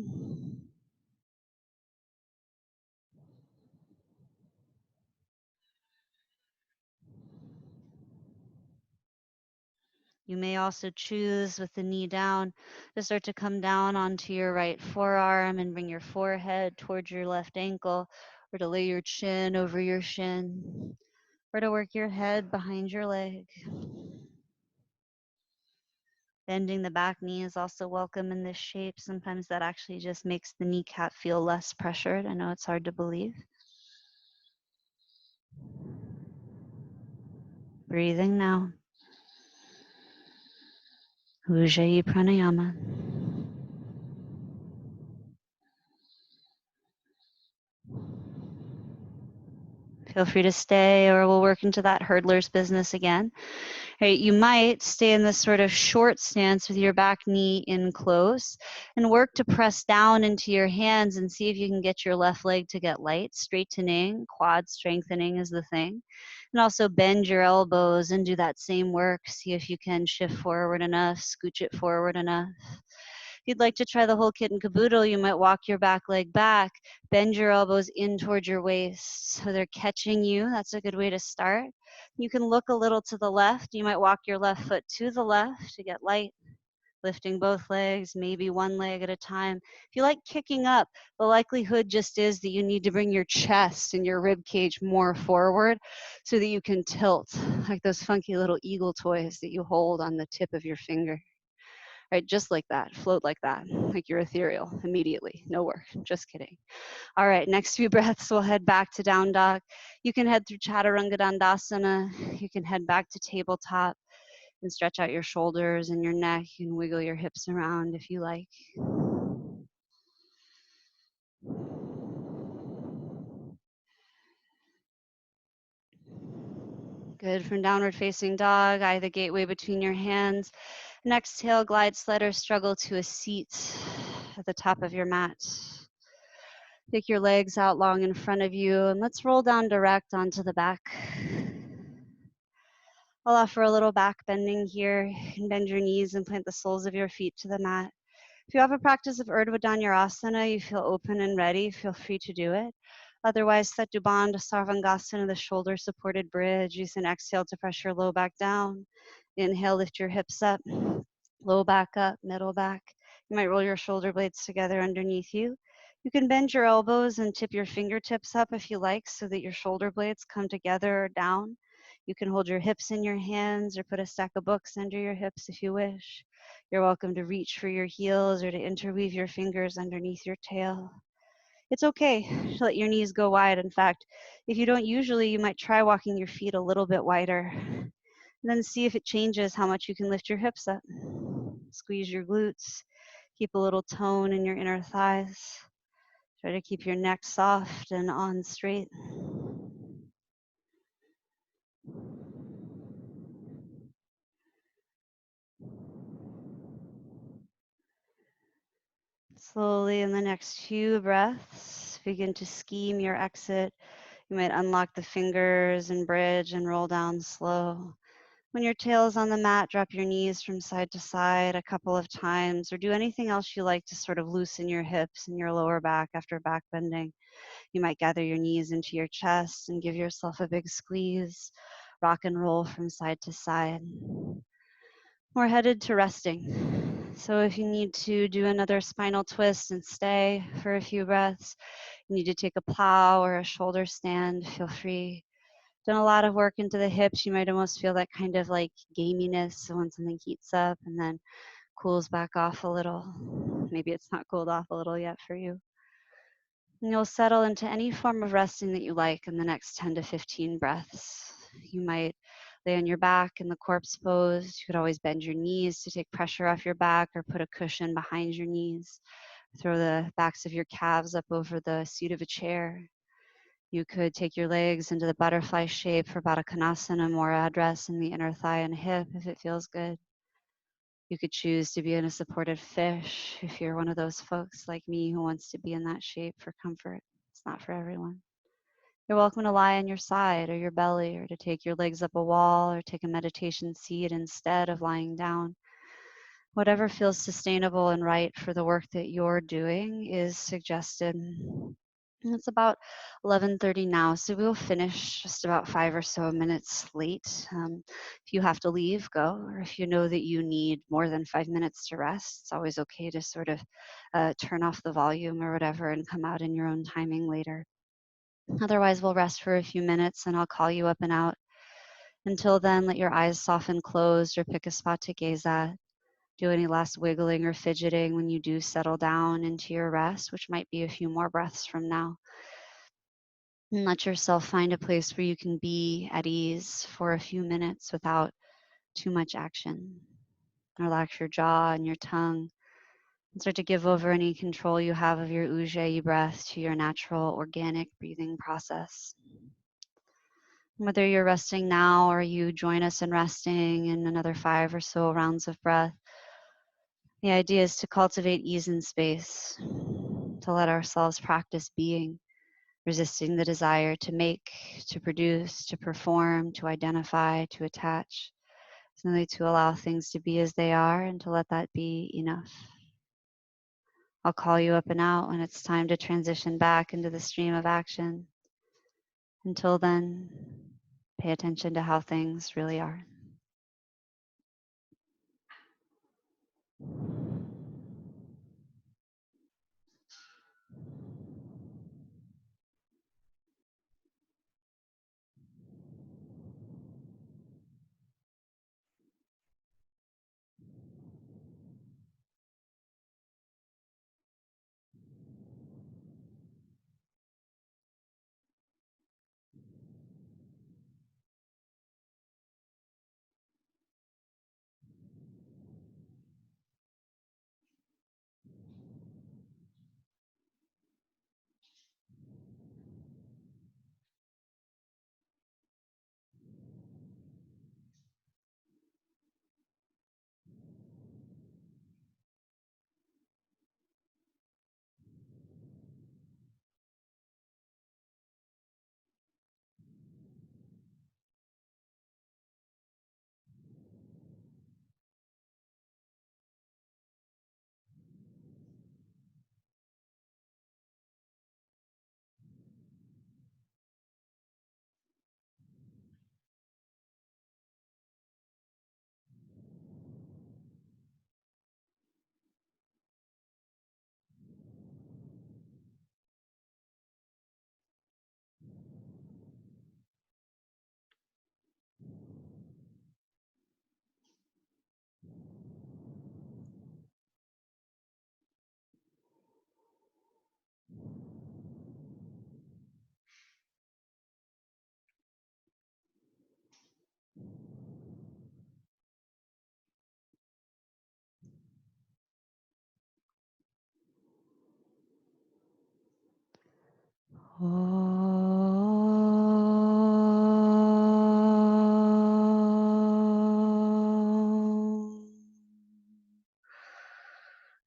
You may also choose with the knee down to start to come down onto your right forearm and bring your forehead towards your left ankle, or to lay your chin over your shin, or to work your head behind your leg. Bending the back knee is also welcome in this shape. Sometimes that actually just makes the kneecap feel less pressured. I know it's hard to believe. Breathing now. Ujjayi Pranayama. Feel free to stay, or we'll work into that hurdler's business again. Right, you might stay in this sort of short stance with your back knee in close and work to press down into your hands and see if you can get your left leg to get light. Straightening, quad strengthening is the thing. And also bend your elbows and do that same work. See if you can shift forward enough, scooch it forward enough. If you'd like to try the whole kit and caboodle, you might walk your back leg back, bend your elbows in towards your waist so they're catching you. That's a good way to start. You can look a little to the left. You might walk your left foot to the left to get light, lifting both legs, maybe one leg at a time. If you like kicking up, the likelihood just is that you need to bring your chest and your rib cage more forward so that you can tilt, like those funky little eagle toys that you hold on the tip of your finger. Right, just like that, float like that, like you're ethereal immediately. No work, just kidding. All right, next few breaths, we'll head back to down dog. You can head through Chaturanga Dandasana. You can head back to tabletop and stretch out your shoulders and your neck and wiggle your hips around if you like. Good. From downward facing dog, eye the gateway between your hands. And exhale, glide, sled, or struggle to a seat at the top of your mat. Take your legs out long in front of you, and let's roll down direct onto the back. I'll offer a little back bending here. You can bend your knees and plant the soles of your feet to the mat. If you have a practice of Urdhva Dhanurasana, you feel open and ready, feel free to do it. Otherwise, Setu Bandha Sarvangasana, the shoulder supported bridge. Use an exhale to press your low back down. Inhale, lift your hips up, low back up, middle back. You might roll your shoulder blades together underneath you. You can bend your elbows and tip your fingertips up if you like so that your shoulder blades come together or down. You can hold your hips in your hands or put a stack of books under your hips if you wish. You're welcome to reach for your heels or to interweave your fingers underneath your tail. It's okay to let your knees go wide. In fact, if you don't usually, you might try walking your feet a little bit wider. And then see if it changes how much you can lift your hips up. Squeeze your glutes. Keep a little tone in your inner thighs. Try to keep your neck soft and on straight. Slowly, in the next few breaths, begin to scheme your exit. You might unlock the fingers and bridge and roll down slow. When your tail is on the mat, drop your knees from side to side a couple of times, or do anything else you like to sort of loosen your hips and your lower back after back bending. You might gather your knees into your chest and give yourself a big squeeze. Rock and roll from side to side. We're headed to resting. So if you need to do another spinal twist and stay for a few breaths, you need to take a plow or a shoulder stand, feel free. Done a lot of work into the hips. You might almost feel that kind of like gaminess. So when something heats up and then cools back off a little, maybe it's not cooled off a little yet for you. And you'll settle into any form of resting that you like in the next 10 to 15 breaths. You might lay on your back in the corpse pose. You could always bend your knees to take pressure off your back or put a cushion behind your knees. Throw the backs of your calves up over the seat of a chair. You could take your legs into the butterfly shape for Baddha more address in the inner thigh and hip if it feels good. You could choose to be in a supported fish if you're one of those folks like me who wants to be in that shape for comfort. It's not for everyone. You're welcome to lie on your side or your belly or to take your legs up a wall or take a meditation seat instead of lying down. Whatever feels sustainable and right for the work that you're doing is suggested. And it's about 11:30 now, so we'll finish just about 5 or so minutes late. If you have to leave, go. Or if you know that you need more than 5 minutes to rest, it's always okay to sort of turn off the volume or whatever and come out in your own timing later. Otherwise, we'll rest for a few minutes and I'll call you up and out. Until then, let your eyes soften closed or pick a spot to gaze at. Do any last wiggling or fidgeting when you do settle down into your rest, which might be a few more breaths from now. And let yourself find a place where you can be at ease for a few minutes without too much action. Relax your jaw and your tongue and start to give over any control you have of your ujjayi breath to your natural organic breathing process. Whether you're resting now or you join us in resting in another 5 or so rounds of breath, the idea is to cultivate ease in space, to let ourselves practice being, resisting the desire to make, to produce, to perform, to identify, to attach, simply to allow things to be as they are and to let that be enough. I'll call you up and out when it's time to transition back into the stream of action. Until then, pay attention to how things really are.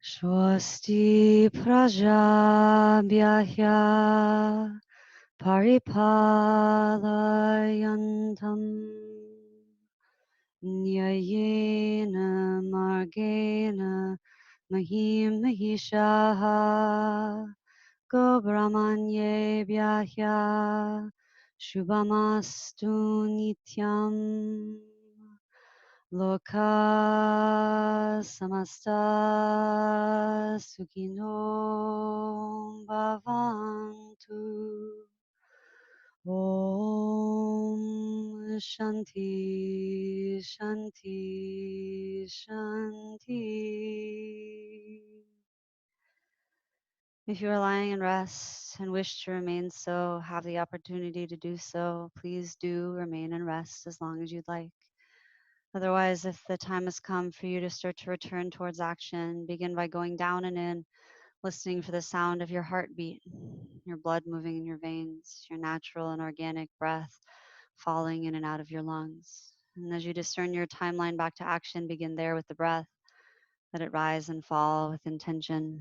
Swasti prajabhyah paripalayantam nyayena margena mahim mahishaha go brahmanyebhyah shubhamastu nityam loka samasta sukhino bhavantu. Om Shanti Shanti Shanti. If you are lying in rest and wish to remain so, have the opportunity to do so, please do remain in rest as long as you'd like. Otherwise, if the time has come for you to start to return towards action, begin by going down and in, listening for the sound of your heartbeat, your blood moving in your veins, your natural and organic breath falling in and out of your lungs. And as you discern your timeline back to action, begin there with the breath. Let it rise and fall with intention.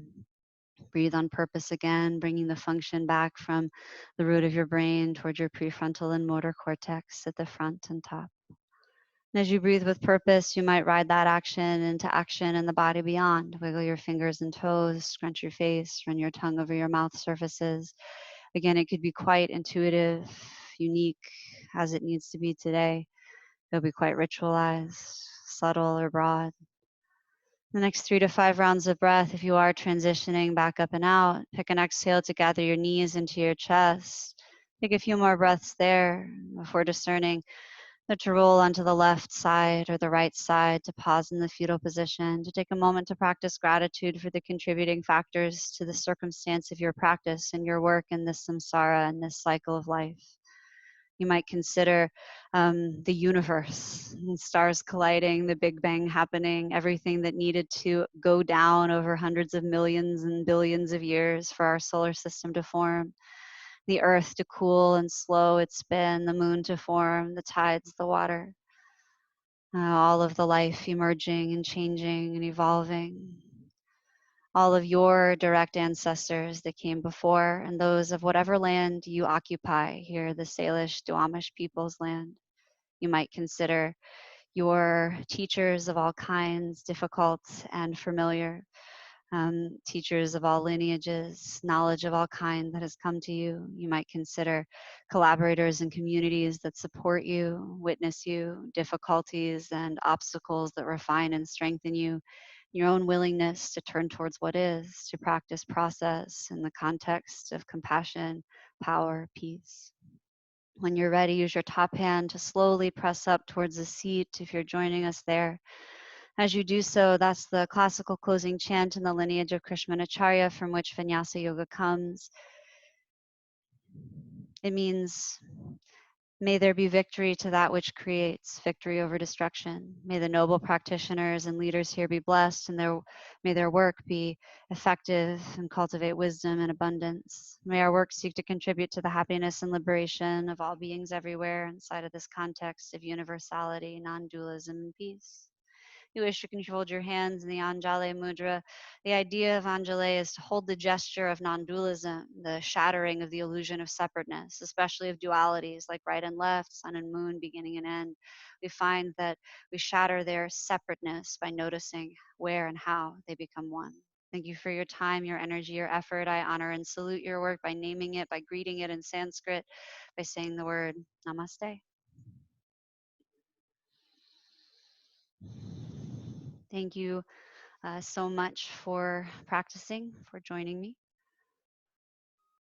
Breathe on purpose again, bringing the function back from the root of your brain towards your prefrontal and motor cortex at the front and top. And as you breathe with purpose, you might ride that action into action in the body beyond. Wiggle your fingers and toes, scrunch your face, run your tongue over your mouth surfaces. Again, it could be quite intuitive, unique, as it needs to be today. It'll be quite ritualized, subtle or broad. The next 3 to 5 rounds of breath, if you are transitioning back up and out, pick an exhale to gather your knees into your chest. Take a few more breaths there before discerning to roll onto the left side or the right side, to pause in the fetal position, to take a moment to practice gratitude for the contributing factors to the circumstance of your practice and your work in this samsara and this cycle of life. You might consider the universe, stars colliding, the Big Bang happening, everything that needed to go down over hundreds of millions and billions of years for our solar system to form. The earth to cool and slow its spin, the moon to form, the tides, the water, all of the life emerging and changing and evolving. All of your direct ancestors that came before and those of whatever land you occupy here, the Salish, Duwamish people's land. You might consider your teachers of all kinds, difficult and familiar, teachers of all lineages, knowledge of all kind that has come to you. You might consider collaborators and communities that support you, witness you, difficulties and obstacles that refine and strengthen you, your own willingness to turn towards what is, to practice process in the context of compassion, power, peace. When you're ready, use your top hand to slowly press up towards the seat if you're joining us there. As you do so, that's the classical closing chant in the lineage of Krishnamacharya from which Vinyasa Yoga comes. It means, may there be victory to that which creates victory over destruction. May the noble practitioners and leaders here be blessed, and may their work be effective and cultivate wisdom and abundance. May our work seek to contribute to the happiness and liberation of all beings everywhere inside of this context of universality, non-dualism, and peace. You wish you can hold your hands in the Anjali Mudra. The idea of Anjali is to hold the gesture of non-dualism, the shattering of the illusion of separateness, especially of dualities like right and left, sun and moon, beginning and end. We find that we shatter their separateness by noticing where and how they become one. Thank you for your time, your energy, your effort. I honor and salute your work by naming it, by greeting it in Sanskrit, by saying the word namaste. Thank you so much for practicing, for joining me.